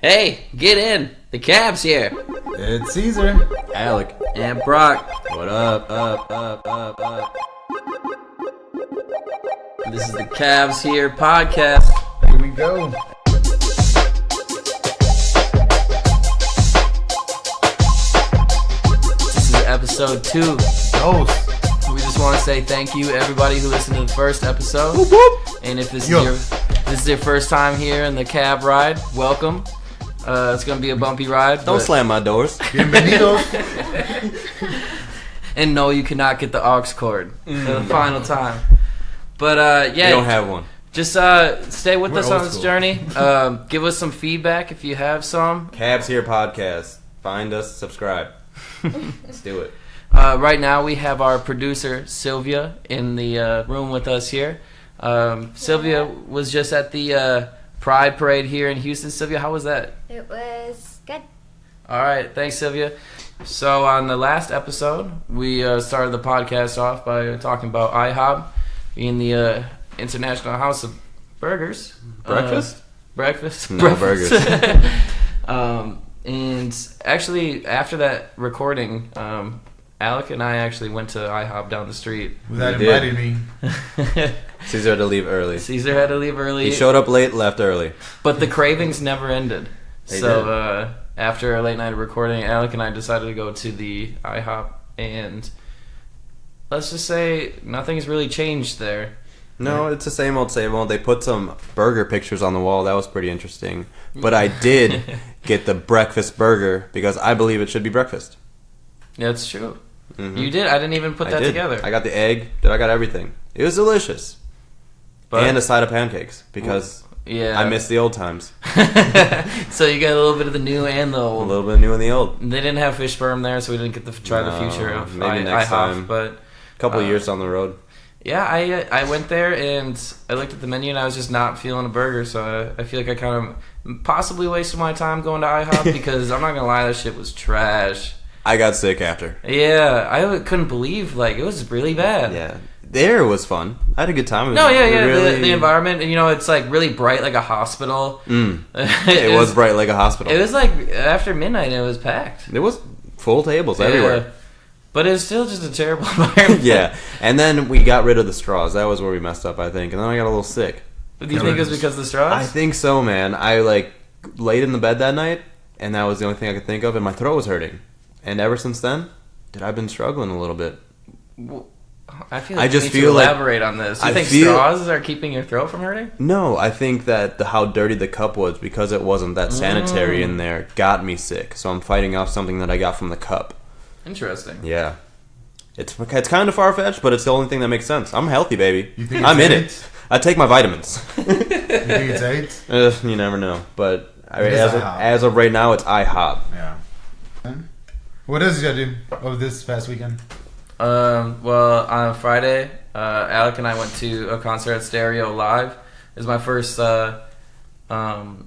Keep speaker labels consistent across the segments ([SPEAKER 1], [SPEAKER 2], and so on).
[SPEAKER 1] Hey, get in. The cab's here.
[SPEAKER 2] It's Caesar,
[SPEAKER 3] Alec,
[SPEAKER 1] And Brock.
[SPEAKER 3] what up?
[SPEAKER 1] This is the Cavs Here podcast.
[SPEAKER 2] Here we go.
[SPEAKER 1] This is episode 2.
[SPEAKER 2] Dose.
[SPEAKER 1] We just want to say thank you, everybody who listened to the first episode.
[SPEAKER 2] Whoop, whoop.
[SPEAKER 1] And if this
[SPEAKER 2] Yo.
[SPEAKER 1] is your first time here in the cab ride, welcome. It's gonna be a bumpy ride.
[SPEAKER 3] Don't slam my doors.
[SPEAKER 2] Bienvenidos.
[SPEAKER 1] And no, you cannot get the aux cord for the final time. But yeah,
[SPEAKER 3] You don't have one.
[SPEAKER 1] just stay with
[SPEAKER 2] We're
[SPEAKER 1] us
[SPEAKER 2] old
[SPEAKER 1] on this
[SPEAKER 2] school.
[SPEAKER 1] journey. Give us some feedback if you have some.
[SPEAKER 3] Cabs Here podcast. Find us, subscribe. Let's do it.
[SPEAKER 1] Right now we have our producer Sylvia in the room with us here. Sylvia was just at the Pride Parade here in Houston. Sylvia, how was that?
[SPEAKER 4] It was good.
[SPEAKER 1] All right, thanks, Sylvia. So on the last episode, we started the podcast off by talking about IHOP being the International House of Burgers.
[SPEAKER 3] Breakfast?
[SPEAKER 1] Breakfast?
[SPEAKER 3] No,
[SPEAKER 1] Breakfast.
[SPEAKER 3] burgers.
[SPEAKER 1] And actually, after that recording, Alec and I actually went to IHOP down the street.
[SPEAKER 2] Without
[SPEAKER 3] You did.
[SPEAKER 2] inviting me.
[SPEAKER 3] Caesar had to leave early.
[SPEAKER 1] Caesar had to leave early.
[SPEAKER 3] He showed up late, left early.
[SPEAKER 1] But the cravings never ended.
[SPEAKER 3] They
[SPEAKER 1] So after a late night of recording, Alec and I decided to go to the IHOP, and let's just say nothing's really changed there.
[SPEAKER 3] No, it's the same old, same old. They put some burger pictures on the wall. That was pretty interesting. But I did get the breakfast burger because I believe it should be breakfast.
[SPEAKER 1] That's true.
[SPEAKER 3] Mhm.
[SPEAKER 1] You did? I didn't even put
[SPEAKER 3] I
[SPEAKER 1] that
[SPEAKER 3] did.
[SPEAKER 1] together.
[SPEAKER 3] I got the egg. I got everything. It was delicious.
[SPEAKER 1] But-
[SPEAKER 3] And a side of pancakes because
[SPEAKER 1] Yeah.
[SPEAKER 3] I miss the old times.
[SPEAKER 1] So you got a little bit of the new and the
[SPEAKER 3] A
[SPEAKER 1] old.
[SPEAKER 3] little bit new and the old.
[SPEAKER 1] They didn't have fish sperm there, so we didn't get to try the
[SPEAKER 3] No,
[SPEAKER 1] future of
[SPEAKER 3] maybe next
[SPEAKER 1] IHOP.
[SPEAKER 3] time.
[SPEAKER 1] But
[SPEAKER 3] Couple years down the road.
[SPEAKER 1] yeah, I went there and I looked at the menu and I was just not feeling a burger, so I feel like I kind of possibly wasted my time going to IHOP because I'm not gonna lie, that shit was trash.
[SPEAKER 3] I got sick after.
[SPEAKER 1] Yeah, I couldn't believe it was really bad.
[SPEAKER 3] Yeah. The air was fun. I had a good time. It was
[SPEAKER 1] No, yeah,
[SPEAKER 3] really-
[SPEAKER 1] the environment, it's like really bright, like a hospital.
[SPEAKER 3] It was bright like a hospital.
[SPEAKER 1] It was like after midnight, it was packed.
[SPEAKER 3] There was full tables everywhere.
[SPEAKER 1] Yeah. But it was still just a terrible environment.
[SPEAKER 3] Yeah. And then we got rid of the straws. That was where we messed up, I think. And then I got a little sick.
[SPEAKER 1] Do you think it was because of the straws?
[SPEAKER 3] I think so, man. I laid in the bed that night, and that was the only thing I could think of, and my throat was hurting. And ever since then, I've been struggling a little bit.
[SPEAKER 1] I feel
[SPEAKER 3] I
[SPEAKER 1] like
[SPEAKER 3] just
[SPEAKER 1] you need
[SPEAKER 3] feel
[SPEAKER 1] to
[SPEAKER 3] like-
[SPEAKER 1] elaborate on this. You
[SPEAKER 3] I
[SPEAKER 1] think
[SPEAKER 3] feel-
[SPEAKER 1] straws are keeping your throat from hurting?
[SPEAKER 3] No, I think that how dirty the cup was because it wasn't that sanitary in there got me sick. So I'm fighting off something that I got from the cup.
[SPEAKER 1] Interesting.
[SPEAKER 3] Yeah. It's kind of far-fetched, but it's the only thing that makes sense. I'm healthy, baby.
[SPEAKER 2] You think
[SPEAKER 3] I'm
[SPEAKER 2] it's
[SPEAKER 3] in
[SPEAKER 2] AIDS?
[SPEAKER 3] it. I take my vitamins.
[SPEAKER 2] You think it's AIDS?
[SPEAKER 3] You never know. But
[SPEAKER 2] It is IHOP.
[SPEAKER 3] as of right now, it's IHOP.
[SPEAKER 2] Yeah. What else did you do over this past weekend?
[SPEAKER 1] Well, on Friday, Alec and I went to a concert at Stereo Live. It was my first time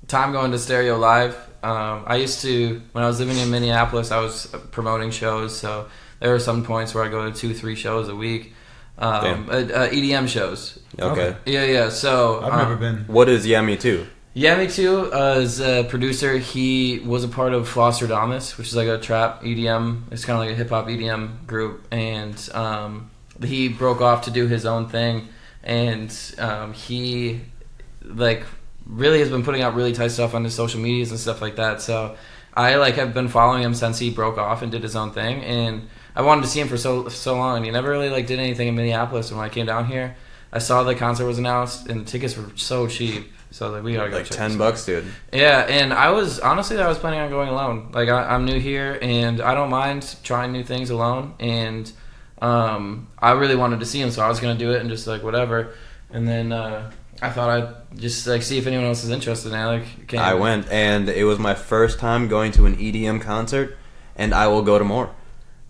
[SPEAKER 1] going to Stereo Live. I used to, when I was living in Minneapolis, I was promoting shows, so there were some points where I go to 2-3 shows a week. EDM shows.
[SPEAKER 3] Okay.
[SPEAKER 1] Yeah. So
[SPEAKER 2] I've never been.
[SPEAKER 3] What is Yummy too?
[SPEAKER 1] Yeah, me too. Is a producer. He was a part of Flosserdamus, which is like a trap EDM. It's kind of like a hip hop EDM group, and he broke off to do his own thing, and he really has been putting out really tight stuff on his social medias and stuff like that. So I have been following him since he broke off and did his own thing, and I wanted to see him for so long, and he never really did anything in Minneapolis. And when I came down here, I saw the concert was announced, and the tickets were so cheap. So we gotta go check this out.
[SPEAKER 3] $10, dude.
[SPEAKER 1] Yeah, and I was planning on going alone. I'm new here, and I don't mind trying new things alone. And I really wanted to see him, so I was gonna do it and just whatever. And then I thought I'd just see if anyone else is interested. And
[SPEAKER 3] I went, and it was my first time going to an EDM concert, and I will go to more.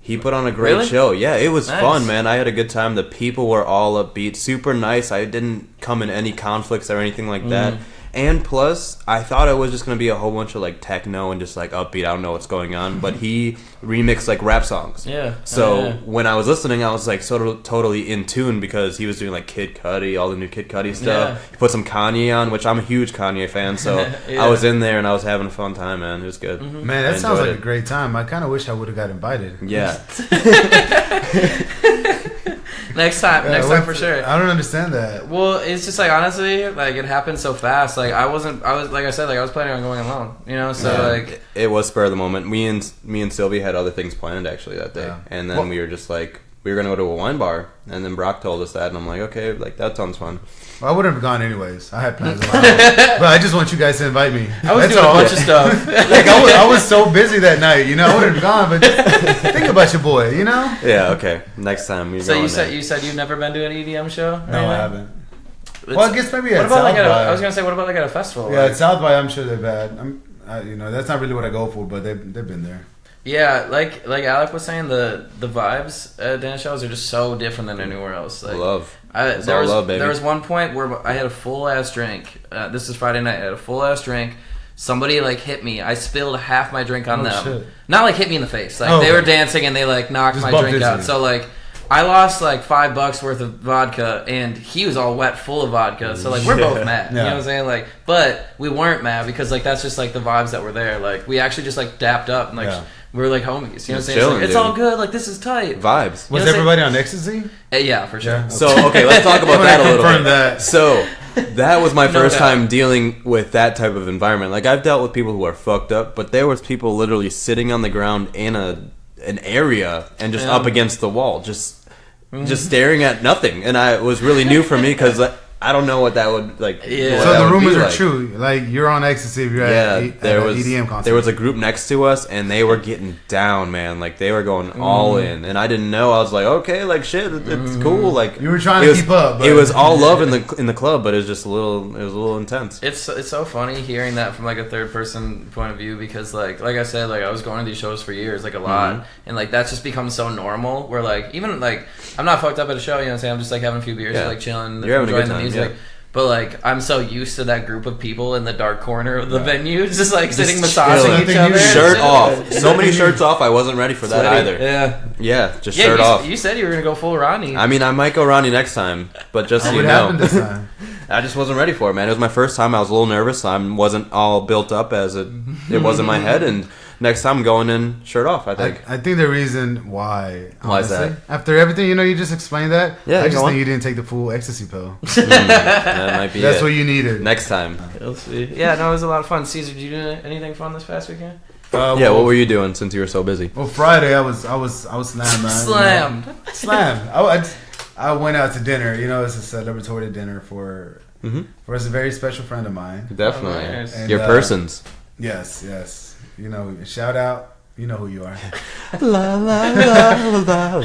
[SPEAKER 3] He put on a great
[SPEAKER 1] Really?
[SPEAKER 3] show. Yeah, it was
[SPEAKER 1] Nice.
[SPEAKER 3] fun, man. I had a good time. The people were all upbeat, super nice. I didn't come in any conflicts or anything like that. And plus, I thought it was just gonna be a whole bunch of like techno and just like upbeat. I don't know what's going on, but he remixed like rap songs.
[SPEAKER 1] Yeah.
[SPEAKER 3] So when I was listening, I was like totally in tune because he was doing like Kid Cudi, all the new Kid Cudi stuff.
[SPEAKER 1] Yeah.
[SPEAKER 3] He put some Kanye on, which I'm a huge Kanye fan. So
[SPEAKER 1] Yeah.
[SPEAKER 3] I was in there and I was having a fun time, man. It was good.
[SPEAKER 1] Mm-hmm.
[SPEAKER 2] Man, that
[SPEAKER 3] I
[SPEAKER 2] sounds like
[SPEAKER 3] enjoyed
[SPEAKER 2] a great time. I kind of wish I would have got invited.
[SPEAKER 3] Yeah.
[SPEAKER 1] Next time for sure.
[SPEAKER 2] I don't understand that.
[SPEAKER 1] Well, it's just like honestly, like it happened so fast. Like I was like I said, like I was planning on going alone. You know, so
[SPEAKER 3] Yeah.
[SPEAKER 1] like
[SPEAKER 3] It was spur of the moment. Me and Sylvie had other things planned actually that day,
[SPEAKER 2] Yeah.
[SPEAKER 3] and then we were just like we were gonna go to a wine bar, and then Brock told us that, and I'm like, okay, like that sounds fun.
[SPEAKER 2] Well, I wouldn't have gone anyways. I had plans of my own. But I just want you guys to invite me.
[SPEAKER 1] I was
[SPEAKER 2] That's
[SPEAKER 1] doing
[SPEAKER 2] all.
[SPEAKER 1] a bunch of stuff.
[SPEAKER 2] Like I was so busy that night, you know. I would have gone, but just think about your boy, you know.
[SPEAKER 3] Yeah, okay. Next time we're
[SPEAKER 1] So
[SPEAKER 3] going
[SPEAKER 1] you
[SPEAKER 3] there.
[SPEAKER 1] said you've never been to an EDM show? or
[SPEAKER 2] No,
[SPEAKER 1] anything?
[SPEAKER 2] I haven't.
[SPEAKER 1] It's-
[SPEAKER 2] Well, I guess maybe
[SPEAKER 1] What
[SPEAKER 2] at
[SPEAKER 1] about
[SPEAKER 2] South
[SPEAKER 1] like at
[SPEAKER 2] by.
[SPEAKER 1] I was gonna say, what about like at a festival?
[SPEAKER 2] Yeah,
[SPEAKER 1] Like-
[SPEAKER 2] at South by, I'm sure they're bad. You know, that's not really what I go for, but they've been there.
[SPEAKER 1] Yeah, like Alec was saying, the vibes at dance shows are just so different than anywhere else. Like,
[SPEAKER 3] Love. It's all love, baby.
[SPEAKER 1] There was one point where I had a full ass drink. This is Friday night. I had a full ass drink. Somebody like hit me. I spilled half my drink on
[SPEAKER 2] Oh,
[SPEAKER 1] them.
[SPEAKER 2] shit.
[SPEAKER 1] Not like hit me in the face. Like
[SPEAKER 2] Oh,
[SPEAKER 1] they
[SPEAKER 2] okay.
[SPEAKER 1] were dancing and they like knocked
[SPEAKER 2] Just
[SPEAKER 1] my
[SPEAKER 2] bumped
[SPEAKER 1] drink
[SPEAKER 2] into
[SPEAKER 1] out.
[SPEAKER 2] you.
[SPEAKER 1] So like I lost like $5 worth of vodka, and he was all wet, full of vodka. So like we're both mad. You know what I'm saying? Like, but we weren't mad because like that's just like the vibes that were there. Like we actually just like dapped up and like.
[SPEAKER 2] Yeah.
[SPEAKER 1] We were like homies, you know what I'm saying? It's,
[SPEAKER 3] chilling,
[SPEAKER 1] like, it's
[SPEAKER 3] dude.
[SPEAKER 1] all good, like this is tight.
[SPEAKER 3] Vibes.
[SPEAKER 2] Was
[SPEAKER 1] know,
[SPEAKER 2] everybody on ecstasy?
[SPEAKER 1] Yeah, for sure.
[SPEAKER 2] Yeah.
[SPEAKER 3] So okay, let's talk about that a little
[SPEAKER 2] Confirm
[SPEAKER 3] bit.
[SPEAKER 2] that.
[SPEAKER 3] So that was my
[SPEAKER 1] No
[SPEAKER 3] first
[SPEAKER 1] doubt.
[SPEAKER 3] time dealing with that type of environment. Like I've dealt with people who are fucked up, but there was people literally sitting on the ground in an area and just
[SPEAKER 1] Yeah.
[SPEAKER 3] up against the wall, just staring at nothing. And it was really new for me because I don't know what that would like.
[SPEAKER 1] Yeah.
[SPEAKER 3] what
[SPEAKER 2] So
[SPEAKER 3] that
[SPEAKER 2] the
[SPEAKER 3] would be
[SPEAKER 2] rumors are
[SPEAKER 3] like.
[SPEAKER 2] true. Like you're on ecstasy if you're
[SPEAKER 3] Yeah,
[SPEAKER 2] at
[SPEAKER 3] there
[SPEAKER 2] an
[SPEAKER 3] was
[SPEAKER 2] EDM concert.
[SPEAKER 3] there was a group next to us, and they were getting down, man. Like they were going all in, and I didn't know. I was like, okay, like shit, it's cool. Like
[SPEAKER 2] You were trying
[SPEAKER 3] it
[SPEAKER 2] to
[SPEAKER 3] was-
[SPEAKER 2] keep up, but-
[SPEAKER 3] It was all love in the club, but it was just a little intense.
[SPEAKER 1] It's so funny hearing that from like a third person point of view because like I said, like I was going to these shows for years, like a lot, and like that's just become so normal where like even like I'm not fucked up at a show, you know what I'm saying? I'm just like having a few beers,
[SPEAKER 3] Yeah.
[SPEAKER 1] like chilling,
[SPEAKER 3] You're having a
[SPEAKER 1] enjoying
[SPEAKER 3] good
[SPEAKER 1] the
[SPEAKER 3] time,
[SPEAKER 1] music.
[SPEAKER 3] yeah.
[SPEAKER 1] But like I'm so used to that group of people in the dark corner of the venue, just like sitting
[SPEAKER 3] Just
[SPEAKER 1] massaging
[SPEAKER 3] chilling.
[SPEAKER 1] each other,
[SPEAKER 3] Shirt
[SPEAKER 1] and
[SPEAKER 3] off.
[SPEAKER 1] shit.
[SPEAKER 3] So many shirts off. I wasn't ready for that
[SPEAKER 1] Sweaty.
[SPEAKER 3] either.
[SPEAKER 1] Yeah,
[SPEAKER 3] Yeah, just
[SPEAKER 1] yeah.
[SPEAKER 3] shirt off.
[SPEAKER 1] You said you were gonna go full Ronnie.
[SPEAKER 3] I mean, I might go Ronnie next time, but just so
[SPEAKER 2] What
[SPEAKER 3] you
[SPEAKER 2] happened
[SPEAKER 3] know,
[SPEAKER 2] this time?
[SPEAKER 3] I just wasn't ready for it, man. It was my first time. I was a little nervous. I wasn't all built up as it was in my head. And next time, I'm going in shirt off. I think.
[SPEAKER 2] I think the reason why.
[SPEAKER 3] Why is
[SPEAKER 2] honestly,
[SPEAKER 3] that?
[SPEAKER 2] After everything, you just explained that.
[SPEAKER 3] Yeah,
[SPEAKER 2] I just
[SPEAKER 3] go on.
[SPEAKER 2] think you didn't take the full ecstasy pill.
[SPEAKER 3] That might be
[SPEAKER 2] That's
[SPEAKER 3] it.
[SPEAKER 2] what you needed.
[SPEAKER 3] Next time.
[SPEAKER 1] We'll see. Yeah, no, it was a lot of fun. Caesar, did you do anything fun this past weekend?
[SPEAKER 3] Yeah,
[SPEAKER 2] well,
[SPEAKER 3] what were you doing since you were so busy?
[SPEAKER 2] Well, Friday I was slammed, man.
[SPEAKER 1] Slammed.
[SPEAKER 2] Slammed. I went out to dinner. It's a celebratory dinner for a very special friend of mine.
[SPEAKER 3] Definitely.
[SPEAKER 1] Oh, nice.
[SPEAKER 2] And,
[SPEAKER 3] Your persons.
[SPEAKER 2] Yes. Shout out. You know who you are.
[SPEAKER 3] La, la, la, la,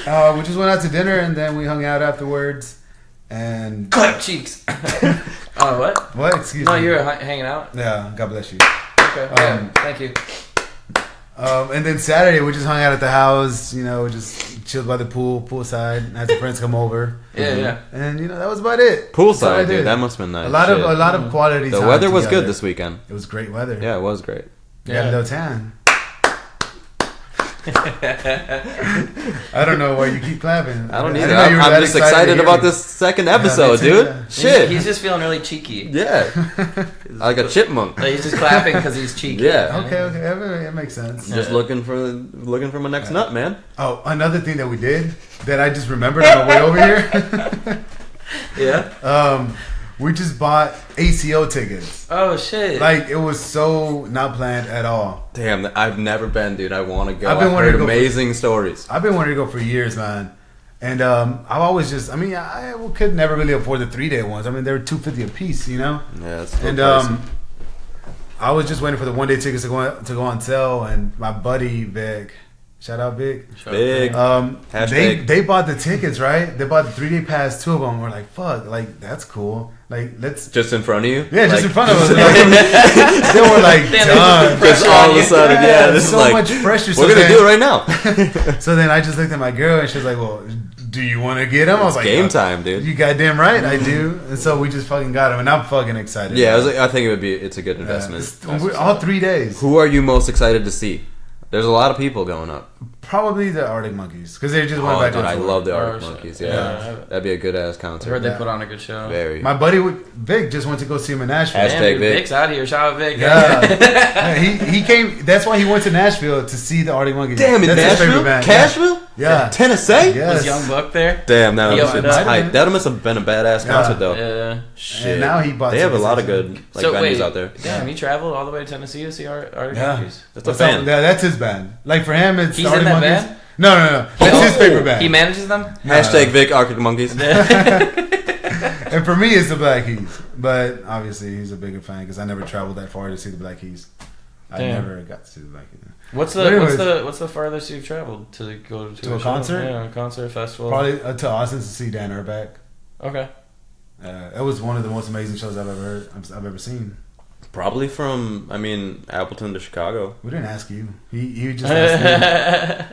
[SPEAKER 3] la.
[SPEAKER 2] We just went out to dinner and then we hung out afterwards. And
[SPEAKER 1] Clap cheeks. Oh, what?
[SPEAKER 2] what? Excuse
[SPEAKER 1] No,
[SPEAKER 2] me.
[SPEAKER 1] you were hanging out.
[SPEAKER 2] Yeah. God bless you.
[SPEAKER 1] Okay. Yeah. Thank you.
[SPEAKER 2] And then Saturday we just hung out at the house. Just chilled by the poolside. Had some friends come over.
[SPEAKER 1] Yeah, yeah.
[SPEAKER 2] And that was about it. That's all I
[SPEAKER 3] Poolside,
[SPEAKER 2] did.
[SPEAKER 3] dude. That must have been nice.
[SPEAKER 2] a lot
[SPEAKER 3] Shit.
[SPEAKER 2] of quality.
[SPEAKER 3] The
[SPEAKER 2] time
[SPEAKER 3] weather was
[SPEAKER 2] together.
[SPEAKER 3] good this weekend.
[SPEAKER 2] It was great weather.
[SPEAKER 3] Yeah, it was great.
[SPEAKER 2] You got a little tan. I don't know why you keep clapping.
[SPEAKER 3] I don't
[SPEAKER 2] didn't
[SPEAKER 3] either.
[SPEAKER 2] know you were
[SPEAKER 3] I'm
[SPEAKER 2] that
[SPEAKER 3] just
[SPEAKER 2] to
[SPEAKER 3] excited
[SPEAKER 2] hear
[SPEAKER 3] about
[SPEAKER 2] me.
[SPEAKER 3] this second episode,
[SPEAKER 2] me too,
[SPEAKER 3] dude.
[SPEAKER 2] yeah.
[SPEAKER 3] Shit.
[SPEAKER 1] He's just feeling really cheeky.
[SPEAKER 3] Yeah. Like a chipmunk.
[SPEAKER 1] Like he's just clapping because he's cheeky.
[SPEAKER 3] Yeah.
[SPEAKER 2] Okay, that makes sense.
[SPEAKER 3] Just looking for my next nut, man.
[SPEAKER 2] Oh, another thing that we did that I just remembered on the way over here.
[SPEAKER 1] Yeah.
[SPEAKER 2] We just bought ACO tickets.
[SPEAKER 1] Oh shit.
[SPEAKER 2] Like it was so not planned at all.
[SPEAKER 3] Damn, I've never been, dude. I want to go.
[SPEAKER 2] I've been
[SPEAKER 3] I've
[SPEAKER 2] wanting
[SPEAKER 3] heard
[SPEAKER 2] to go for-
[SPEAKER 3] amazing stories.
[SPEAKER 2] I've been wanting to go for years, man. And I've always just, I could never really afford the 3-day ones. They were $250 a piece,
[SPEAKER 3] Yeah, it's
[SPEAKER 2] And
[SPEAKER 3] pricey.
[SPEAKER 2] I was just waiting for the 1-day tickets to go on sale, and my buddy Vic, shout out Vic,
[SPEAKER 3] Big. Hashtag.
[SPEAKER 2] they bought the tickets, right? They bought the 3-day pass, 2 of them. We're like, fuck, like that's cool. Like let's
[SPEAKER 3] Just in front of you?
[SPEAKER 2] yeah, just
[SPEAKER 3] Like-
[SPEAKER 2] in front of us. Like, they were like
[SPEAKER 1] Damn,
[SPEAKER 2] done.
[SPEAKER 3] Just all of a sudden, yeah. This
[SPEAKER 2] so
[SPEAKER 3] is like,
[SPEAKER 2] much pressure.
[SPEAKER 3] we're
[SPEAKER 2] So
[SPEAKER 3] going to
[SPEAKER 2] then-
[SPEAKER 3] do it right now.
[SPEAKER 2] So then I just looked at my girl, and she was like, well, do you want to get him? I was like,
[SPEAKER 3] game time, dude.
[SPEAKER 2] You goddamn right, I do. And so we just fucking got him, and I'm fucking excited.
[SPEAKER 3] Yeah, I think it's a good investment.
[SPEAKER 2] All 3 days.
[SPEAKER 3] Who are you most excited to see? There's a lot of people going up.
[SPEAKER 2] Probably the Arctic Monkeys, because they just went back on
[SPEAKER 3] I
[SPEAKER 2] tour.
[SPEAKER 3] love the Arctic Monkeys. Yeah. That'd be a good ass
[SPEAKER 1] I
[SPEAKER 3] concert.
[SPEAKER 1] heard they put on a good show.
[SPEAKER 3] Very.
[SPEAKER 2] My buddy Vic just went to go see him in Nashville.
[SPEAKER 3] Hashtag
[SPEAKER 1] Damn, dude,
[SPEAKER 3] Vic.
[SPEAKER 1] Vic's out here. Shout out Vic.
[SPEAKER 2] Yeah, he came. That's why he went to Nashville to see the Arctic Monkeys.
[SPEAKER 3] Damn, in
[SPEAKER 2] That's his
[SPEAKER 3] Nashville?
[SPEAKER 2] favorite band.
[SPEAKER 3] Cashville?
[SPEAKER 2] Yeah.
[SPEAKER 3] Tennessee?
[SPEAKER 2] Yes.
[SPEAKER 1] Was Young Buck there?
[SPEAKER 3] Damn, that
[SPEAKER 1] He
[SPEAKER 3] was
[SPEAKER 1] opened up.
[SPEAKER 3] tight. That must have been a badass concert, though.
[SPEAKER 1] Yeah.
[SPEAKER 3] Shit.
[SPEAKER 2] And now he bought
[SPEAKER 3] They have a
[SPEAKER 2] tickets
[SPEAKER 3] lot of
[SPEAKER 2] to-
[SPEAKER 3] good venues out there.
[SPEAKER 1] Damn, he traveled all the way to Tennessee to see Arctic
[SPEAKER 2] Yeah.
[SPEAKER 1] Monkeys.
[SPEAKER 3] That's a fan.
[SPEAKER 2] Yeah, that's his band. Like for him, it's
[SPEAKER 1] He's
[SPEAKER 2] Arctic
[SPEAKER 1] in that
[SPEAKER 2] Monkeys.
[SPEAKER 1] band?
[SPEAKER 2] No. That's his favorite band.
[SPEAKER 1] He manages them?
[SPEAKER 3] Hashtag Vic Arctic Monkeys.
[SPEAKER 2] And for me, it's the Black Keys. But obviously, he's a bigger fan because I never traveled that far to see the Black Keys. I
[SPEAKER 1] Damn.
[SPEAKER 2] never got to see the Black Keys.
[SPEAKER 1] What's
[SPEAKER 2] But anyways,
[SPEAKER 1] the farthest you've traveled to go to
[SPEAKER 2] a
[SPEAKER 1] show?
[SPEAKER 2] concert?
[SPEAKER 1] Yeah, a concert, festival.
[SPEAKER 2] Probably to Austin to see Dan Urbeck.
[SPEAKER 1] Okay.
[SPEAKER 2] That was one of the most amazing shows I've ever seen.
[SPEAKER 3] Probably from, Appleton to Chicago.
[SPEAKER 2] We didn't ask you. He just asked me.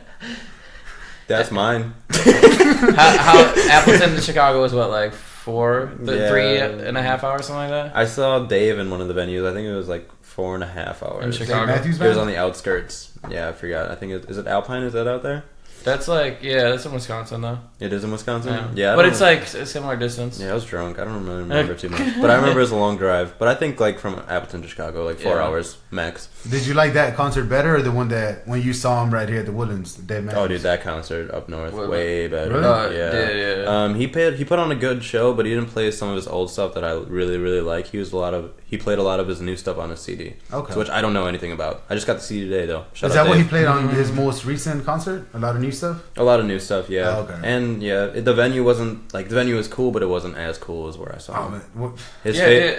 [SPEAKER 3] That's mine.
[SPEAKER 1] how Appleton to Chicago was what, like 3.5 hours, something like that?
[SPEAKER 3] I saw Dave in one of the venues. I think it was like 4.5 hours.
[SPEAKER 1] In
[SPEAKER 2] St.
[SPEAKER 1] Chicago.
[SPEAKER 2] Matthews
[SPEAKER 3] It was
[SPEAKER 2] band?
[SPEAKER 3] on the outskirts. Yeah, I forgot. I think is it Alpine? Is that out there?
[SPEAKER 1] That's like, that's in Wisconsin though.
[SPEAKER 3] It is in Wisconsin.
[SPEAKER 1] Yeah,
[SPEAKER 3] Yeah, I
[SPEAKER 1] but
[SPEAKER 3] don't-
[SPEAKER 1] it's like a similar distance.
[SPEAKER 3] Yeah, I was drunk. I don't really remember too much, but I remember it was a long drive. But I think like from Appleton to Chicago, like 4
[SPEAKER 1] Yeah.
[SPEAKER 3] hours max.
[SPEAKER 2] Did you like that concert better or the one that when you saw him right here at the Woodlands, Dave Matthews?
[SPEAKER 3] Oh, dude, that concert up north way better.
[SPEAKER 2] Really?
[SPEAKER 3] Yeah. He put on a good show, but he didn't play some of his old stuff that I really like. He played a lot of his new stuff on his CD.
[SPEAKER 2] Okay.
[SPEAKER 3] Which I don't know anything about. I just got the CD today though. Shout
[SPEAKER 2] Is
[SPEAKER 3] out
[SPEAKER 2] that what he
[SPEAKER 3] Dave.
[SPEAKER 2] played on his most recent concert? A lot of new stuff?
[SPEAKER 3] A lot of new stuff, yeah.
[SPEAKER 2] Oh, okay.
[SPEAKER 3] And yeah, the venue wasn't like the venue was cool, but it wasn't as cool as where I saw
[SPEAKER 2] Oh,
[SPEAKER 3] him.
[SPEAKER 2] man. What?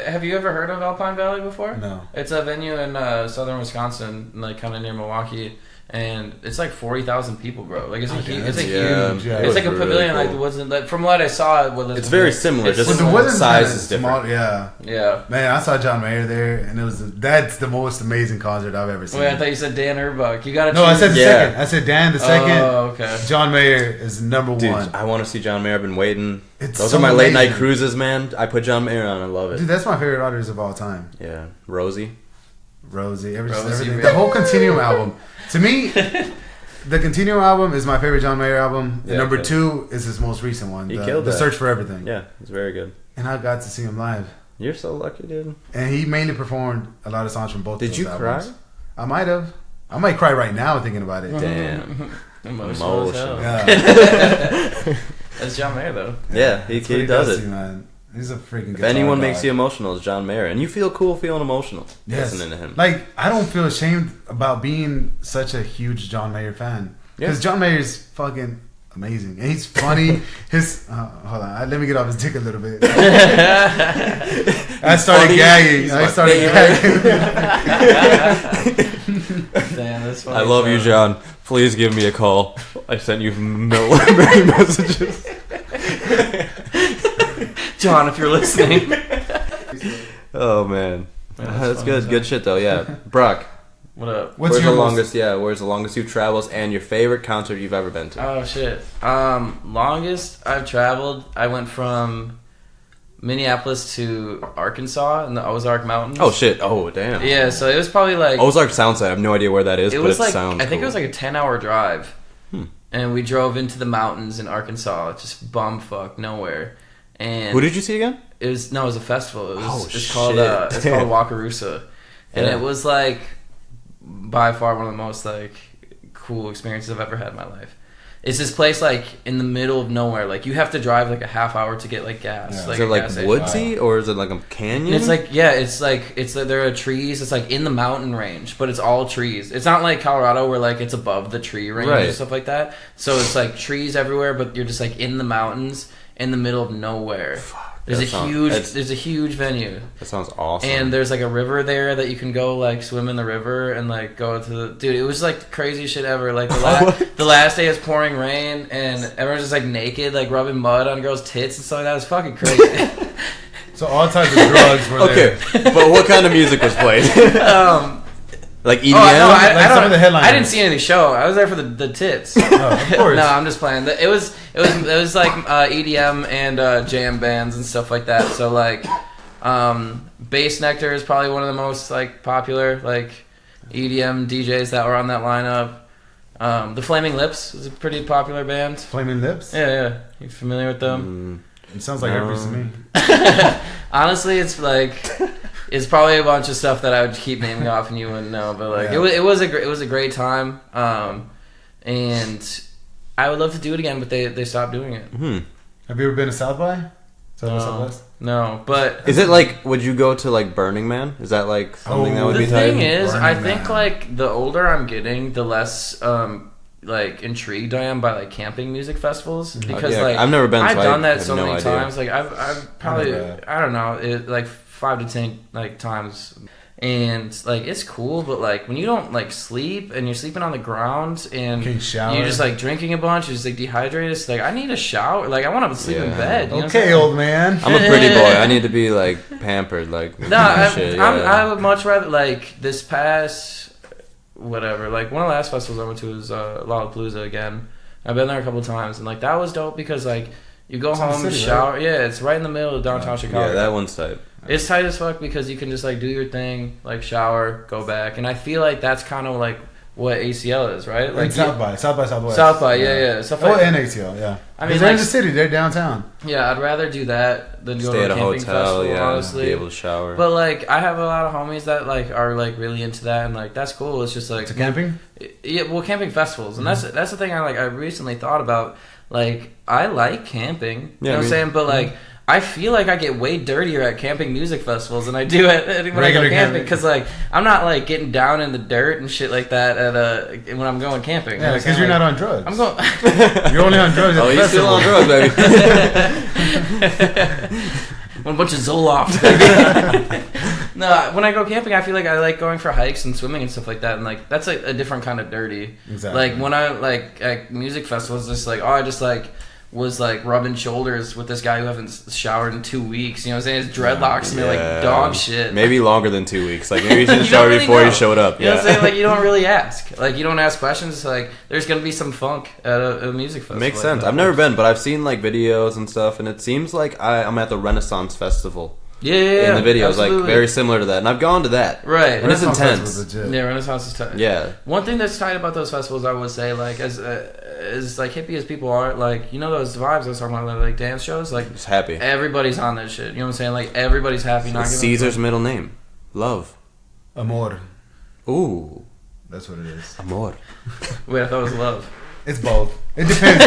[SPEAKER 1] Have you ever heard of Alpine Valley before?
[SPEAKER 2] No.
[SPEAKER 1] It's a venue in southern Wisconsin, like kind of near Milwaukee, and it's like 40,000 people, bro. Like it's a huge, it's a
[SPEAKER 3] Yeah,
[SPEAKER 1] huge.
[SPEAKER 2] yeah.
[SPEAKER 1] It's like a
[SPEAKER 3] It was
[SPEAKER 1] pavilion.
[SPEAKER 3] really
[SPEAKER 1] Like
[SPEAKER 3] cool.
[SPEAKER 1] it wasn't like from what I saw.
[SPEAKER 3] It's very similar,
[SPEAKER 1] It's
[SPEAKER 3] just
[SPEAKER 2] But the
[SPEAKER 1] similar.
[SPEAKER 2] Woodlands
[SPEAKER 3] size
[SPEAKER 2] kinda
[SPEAKER 3] is different.
[SPEAKER 2] small, yeah.
[SPEAKER 1] Yeah.
[SPEAKER 2] Man, I saw John Mayer there, and that's the most amazing concert I've ever seen.
[SPEAKER 1] Wait, I thought you said Dan Urbuck. You gotta.
[SPEAKER 2] No, I said the
[SPEAKER 3] Yeah.
[SPEAKER 2] second. I said Dan the second.
[SPEAKER 1] Oh, okay.
[SPEAKER 2] John Mayer is number
[SPEAKER 3] Dude,
[SPEAKER 2] one.
[SPEAKER 3] I want to see John Mayer. I've been waiting.
[SPEAKER 2] It's
[SPEAKER 3] Those
[SPEAKER 2] so
[SPEAKER 3] are my late night
[SPEAKER 2] amazing.
[SPEAKER 3] cruises, man. I put John Mayer on. I love it.
[SPEAKER 2] Dude, that's my favorite artist of all time.
[SPEAKER 3] Yeah, Rosie.
[SPEAKER 2] Rosie,
[SPEAKER 1] Rosie,
[SPEAKER 2] everything.
[SPEAKER 1] really.
[SPEAKER 2] The whole Continuum album. To me, the Continuum album is my favorite John Mayer album.
[SPEAKER 3] Yeah,
[SPEAKER 2] Number
[SPEAKER 3] okay.
[SPEAKER 2] 2 is his most recent one.
[SPEAKER 3] He
[SPEAKER 2] the,
[SPEAKER 3] killed
[SPEAKER 2] The
[SPEAKER 3] that.
[SPEAKER 2] Search for Everything.
[SPEAKER 3] Yeah, it's very good.
[SPEAKER 2] And I got to see him live.
[SPEAKER 3] You're so lucky, dude.
[SPEAKER 2] And he mainly performed a lot of songs from both.
[SPEAKER 3] Did
[SPEAKER 2] of
[SPEAKER 3] you
[SPEAKER 2] those
[SPEAKER 3] cry?
[SPEAKER 2] albums. I might have. I might cry right now thinking about it.
[SPEAKER 3] Damn.
[SPEAKER 1] Emotional as hell.
[SPEAKER 2] Yeah.
[SPEAKER 1] That's John Mayer though.
[SPEAKER 3] Yeah, he
[SPEAKER 2] That's what
[SPEAKER 3] does
[SPEAKER 2] to
[SPEAKER 3] it.
[SPEAKER 2] you, man. He's a freaking.
[SPEAKER 3] If anyone makes you emotional, it's John Mayer, and you feel cool feeling emotional
[SPEAKER 2] Yes.
[SPEAKER 3] listening to him.
[SPEAKER 2] Like, I don't feel ashamed about being such a huge John Mayer fan. Because John Mayer's fucking amazing. And he's funny. Hold on. Let me get off his dick a little bit. I started
[SPEAKER 3] funny.
[SPEAKER 2] gagging.
[SPEAKER 3] He's
[SPEAKER 2] I
[SPEAKER 3] my
[SPEAKER 2] started gagging.
[SPEAKER 1] Damn, that's funny.
[SPEAKER 3] I love you, John. Please give me a call. I sent you many messages.
[SPEAKER 1] John, if you're listening.
[SPEAKER 3] Oh man,
[SPEAKER 1] Yeah,
[SPEAKER 3] that's
[SPEAKER 1] funny
[SPEAKER 3] good.
[SPEAKER 1] as
[SPEAKER 3] Good shit though. Yeah, Brock.
[SPEAKER 1] What up?
[SPEAKER 2] What's
[SPEAKER 3] where's
[SPEAKER 2] your
[SPEAKER 3] the
[SPEAKER 2] most-
[SPEAKER 3] longest? Yeah, where's the longest you've traveled and your favorite concert you've ever been to?
[SPEAKER 1] Oh shit. Longest I've traveled, I went from Minneapolis to Arkansas in the Ozark Mountains.
[SPEAKER 3] Oh shit! Oh damn.
[SPEAKER 1] Yeah, so it was probably like
[SPEAKER 3] Ozark Soundside. I have no idea where that is,
[SPEAKER 1] it
[SPEAKER 3] but
[SPEAKER 1] was
[SPEAKER 3] it
[SPEAKER 1] like
[SPEAKER 3] sounds.
[SPEAKER 1] I think it
[SPEAKER 3] cool.
[SPEAKER 1] was like a 10-hour drive.
[SPEAKER 3] Hmm.
[SPEAKER 1] And we drove into the mountains in Arkansas, just bumfuck nowhere. And
[SPEAKER 3] Who did you see again?
[SPEAKER 1] it was a festival. It was
[SPEAKER 3] Oh,
[SPEAKER 1] it's called
[SPEAKER 3] shit.
[SPEAKER 1] it's called Wakarusa. And
[SPEAKER 3] Yeah.
[SPEAKER 1] it was like by far one of the most like cool experiences I've ever had in my life. It's this place like in the middle of nowhere. Like you have to drive like a half hour to get like gas.
[SPEAKER 2] Yeah.
[SPEAKER 1] Like
[SPEAKER 3] Is it
[SPEAKER 1] a
[SPEAKER 3] like
[SPEAKER 1] gas station.
[SPEAKER 3] woodsy or is it like a canyon?
[SPEAKER 1] It's like there are trees. It's like in the mountain range, but it's all trees. It's not like Colorado where like it's above the tree range
[SPEAKER 3] Right.
[SPEAKER 1] and stuff like that. So it's like trees everywhere, but you're just like in the mountains in the middle of nowhere. There's a huge venue.
[SPEAKER 3] That sounds awesome.
[SPEAKER 1] And there's like a river there that you can go like swim in the river and like go to the dude. It was like the craziest shit ever. Like the last day is pouring rain and everyone's just like naked, like rubbing mud on girls' tits and stuff like that. It was fucking crazy.
[SPEAKER 2] So all types of drugs were
[SPEAKER 3] okay,
[SPEAKER 2] there.
[SPEAKER 3] but what kind of music was played? Like EDM?
[SPEAKER 1] Oh, no, I
[SPEAKER 2] Like
[SPEAKER 1] don't,
[SPEAKER 2] some of the headliners.
[SPEAKER 1] I didn't see any of the show. I was there for the tits.
[SPEAKER 2] Oh, of course.
[SPEAKER 1] No, I'm just playing. It was like EDM and jam bands and stuff like that. So like, Bass Nectar is probably one of the most like popular like EDM DJs that were on that lineup. The Flaming Lips is a pretty popular band.
[SPEAKER 2] Flaming Lips?
[SPEAKER 1] Yeah. You familiar with them?
[SPEAKER 2] It sounds like herpes to me.
[SPEAKER 1] Honestly, it's like it's probably a bunch of stuff that I would keep naming off and you wouldn't know. But like it was a great time, and I would love to do it again, but they stopped doing it.
[SPEAKER 2] Have you ever been to South by? Southwest?
[SPEAKER 1] No, but
[SPEAKER 3] Is it like, would you go to like Burning Man? Is that like something that would
[SPEAKER 1] the
[SPEAKER 3] be tight?
[SPEAKER 1] thing is,
[SPEAKER 2] Burning
[SPEAKER 1] I
[SPEAKER 2] Man.
[SPEAKER 1] think like the older I'm getting, the less like intrigued I am by like camping music festivals because
[SPEAKER 3] Yeah,
[SPEAKER 1] like
[SPEAKER 3] I've never been,
[SPEAKER 1] I've
[SPEAKER 3] so I
[SPEAKER 1] done that
[SPEAKER 3] have
[SPEAKER 1] so
[SPEAKER 3] no
[SPEAKER 1] many
[SPEAKER 3] idea.
[SPEAKER 1] times. Like I've probably I don't know like 5 to 10 like times, and like it's cool. But like when you don't like sleep and you're sleeping on the ground and
[SPEAKER 2] Can't shower.
[SPEAKER 1] you're just like drinking a bunch, you're just like dehydrated. It's like I need a shower. Like I want to sleep in
[SPEAKER 3] Yeah.
[SPEAKER 1] bed. You know what I'm
[SPEAKER 2] Okay,
[SPEAKER 1] saying?
[SPEAKER 2] old man.
[SPEAKER 3] I'm a pretty boy. I need to be like pampered, like
[SPEAKER 1] No, I
[SPEAKER 3] yeah.
[SPEAKER 1] would much rather like this past whatever. Like one of the last festivals I went to was Lollapalooza again. I've been there a couple times and like that was dope because like you go
[SPEAKER 2] It's in the
[SPEAKER 1] home,
[SPEAKER 2] city,
[SPEAKER 1] shower. Right? Yeah, it's right in the middle of downtown Chicago.
[SPEAKER 3] Yeah, that one's tight.
[SPEAKER 1] It's tight as fuck because you can just like do your thing, like shower, go back, and I feel like that's kind of like what ACL is, right? Like
[SPEAKER 2] South by Southwest.
[SPEAKER 1] South by, yeah. Stuff
[SPEAKER 2] Oh,
[SPEAKER 1] like
[SPEAKER 2] and ATL, yeah.
[SPEAKER 1] I mean,
[SPEAKER 2] they're in
[SPEAKER 1] like-
[SPEAKER 2] the city. They're downtown.
[SPEAKER 1] yeah, I'd rather do that than go
[SPEAKER 3] Stay
[SPEAKER 1] to
[SPEAKER 3] at
[SPEAKER 1] a
[SPEAKER 3] a
[SPEAKER 1] camping
[SPEAKER 3] hotel,
[SPEAKER 1] festival.
[SPEAKER 3] yeah,
[SPEAKER 1] Honestly,
[SPEAKER 3] be able to shower.
[SPEAKER 1] but like I have a lot of homies that like are like really into that, and like that's cool. It's just like
[SPEAKER 2] To camping?
[SPEAKER 1] yeah, well, camping festivals, and that's the thing I recently thought about. Like I like camping, you know what I'm saying, but like. I feel like I get way dirtier at camping music festivals than I do at when I go
[SPEAKER 2] Regular
[SPEAKER 1] camping
[SPEAKER 2] camping.
[SPEAKER 1] because like I'm not like getting down in the dirt and shit like that at when I'm going camping.
[SPEAKER 2] Yeah, because you're not on drugs.
[SPEAKER 1] I'm going.
[SPEAKER 2] You're only on drugs at
[SPEAKER 3] Oh,
[SPEAKER 2] the
[SPEAKER 3] you're still
[SPEAKER 2] festival.
[SPEAKER 3] on drugs, baby.
[SPEAKER 1] One bunch of Zoloft, baby. No, when I go camping, I feel like I like going for hikes and swimming and stuff like that, and like that's like a different kind of dirty.
[SPEAKER 2] Exactly.
[SPEAKER 1] Like when I like at music festivals, just like I just like was like rubbing shoulders with this guy who hasn't showered in 2 weeks. You know what I'm saying? His dreadlocks smell like dog shit.
[SPEAKER 3] Maybe longer than 2 weeks. Like maybe you should
[SPEAKER 1] You
[SPEAKER 3] shower
[SPEAKER 1] don't really
[SPEAKER 3] before
[SPEAKER 1] know.
[SPEAKER 3] you showed up.
[SPEAKER 1] You know what I'm
[SPEAKER 3] Yeah.
[SPEAKER 1] saying? Like you don't really ask. Like you don't ask questions. It's like there's gonna be some funk at a music festival.
[SPEAKER 3] Makes
[SPEAKER 1] like
[SPEAKER 3] sense.
[SPEAKER 1] that.
[SPEAKER 3] I've never been, but I've seen like videos and stuff, and it seems like I'm at the Renaissance Festival
[SPEAKER 1] Yeah.
[SPEAKER 3] in the videos,
[SPEAKER 1] absolutely.
[SPEAKER 3] like very similar to that. And I've gone to that.
[SPEAKER 1] Right.
[SPEAKER 3] And it's
[SPEAKER 2] Renaissance
[SPEAKER 3] intense.
[SPEAKER 2] Festival's legit.
[SPEAKER 1] Yeah, Renaissance is tight.
[SPEAKER 3] Yeah.
[SPEAKER 1] One thing that's tight about those festivals, I would say, like as like hippie as people are, like you know those vibes I was talking about, like dance shows, like
[SPEAKER 3] Just happy.
[SPEAKER 1] everybody's on that shit. You know what I'm saying? Like everybody's happy. Not
[SPEAKER 3] It's
[SPEAKER 1] giving a
[SPEAKER 3] Caesar's
[SPEAKER 1] fuck.
[SPEAKER 3] middle name. Love.
[SPEAKER 2] Amor.
[SPEAKER 3] Ooh.
[SPEAKER 2] That's what it is.
[SPEAKER 3] Amor.
[SPEAKER 1] Wait, I thought it was love.
[SPEAKER 2] It's both. It depends.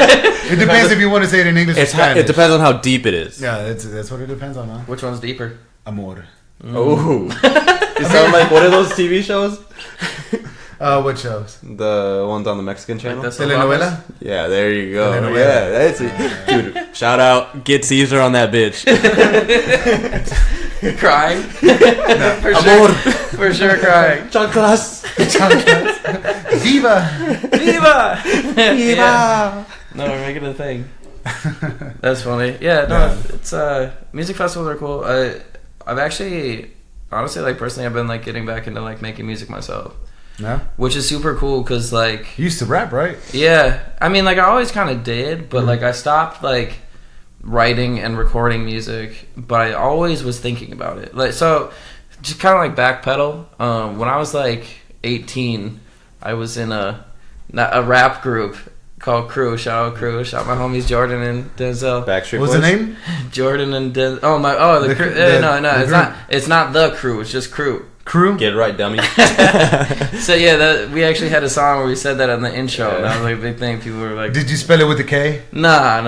[SPEAKER 2] It depends if you want to say it in English or Spanish.
[SPEAKER 3] It depends on how deep it is.
[SPEAKER 2] Yeah, that's what it depends on, man.
[SPEAKER 1] Which one's deeper?
[SPEAKER 2] Amor.
[SPEAKER 3] Ooh. You sound like one of those TV shows?
[SPEAKER 2] What shows?
[SPEAKER 3] The ones on the Mexican channel?
[SPEAKER 1] Like
[SPEAKER 2] Telenovela?
[SPEAKER 3] Yeah, there you go.
[SPEAKER 2] Telenovela.
[SPEAKER 3] Yeah, that's it. Dude, shout out. Get Caesar on that bitch.
[SPEAKER 1] Crying. For
[SPEAKER 3] Amor.
[SPEAKER 1] sure. For sure, crying.
[SPEAKER 3] Chanclas.
[SPEAKER 2] Viva!
[SPEAKER 1] Viva! Yeah.
[SPEAKER 3] Viva.
[SPEAKER 1] No, we're making a thing. That's funny. Yeah, no,
[SPEAKER 2] Yeah.
[SPEAKER 1] it's music festivals are cool. I've actually, honestly, like personally, I've been like getting back into like making music myself,
[SPEAKER 2] No?
[SPEAKER 1] which is super cool because like,
[SPEAKER 2] You used to rap, right?
[SPEAKER 1] yeah, I mean, like I always kind of did, but like I stopped like writing and recording music, but I always was thinking about it. Like so, just kind of like backpedal. When I was like 18, I was in a rap group called Crew. Shout out Crew. Shout out my homies Jordan and Denzel.
[SPEAKER 3] Backstreet
[SPEAKER 2] What was
[SPEAKER 3] Boys.
[SPEAKER 2] the name?
[SPEAKER 1] Jordan and Den. Oh my. Oh the crew. No,
[SPEAKER 2] the
[SPEAKER 1] it's
[SPEAKER 2] group.
[SPEAKER 1] not. It's not the Crew. It's just Crew.
[SPEAKER 2] Crew?
[SPEAKER 3] Get it right, dummy.
[SPEAKER 1] So yeah, we actually had a song where we said that in the intro. And that was like a big thing. People were like,
[SPEAKER 2] Did you spell it with a K?
[SPEAKER 1] Nah.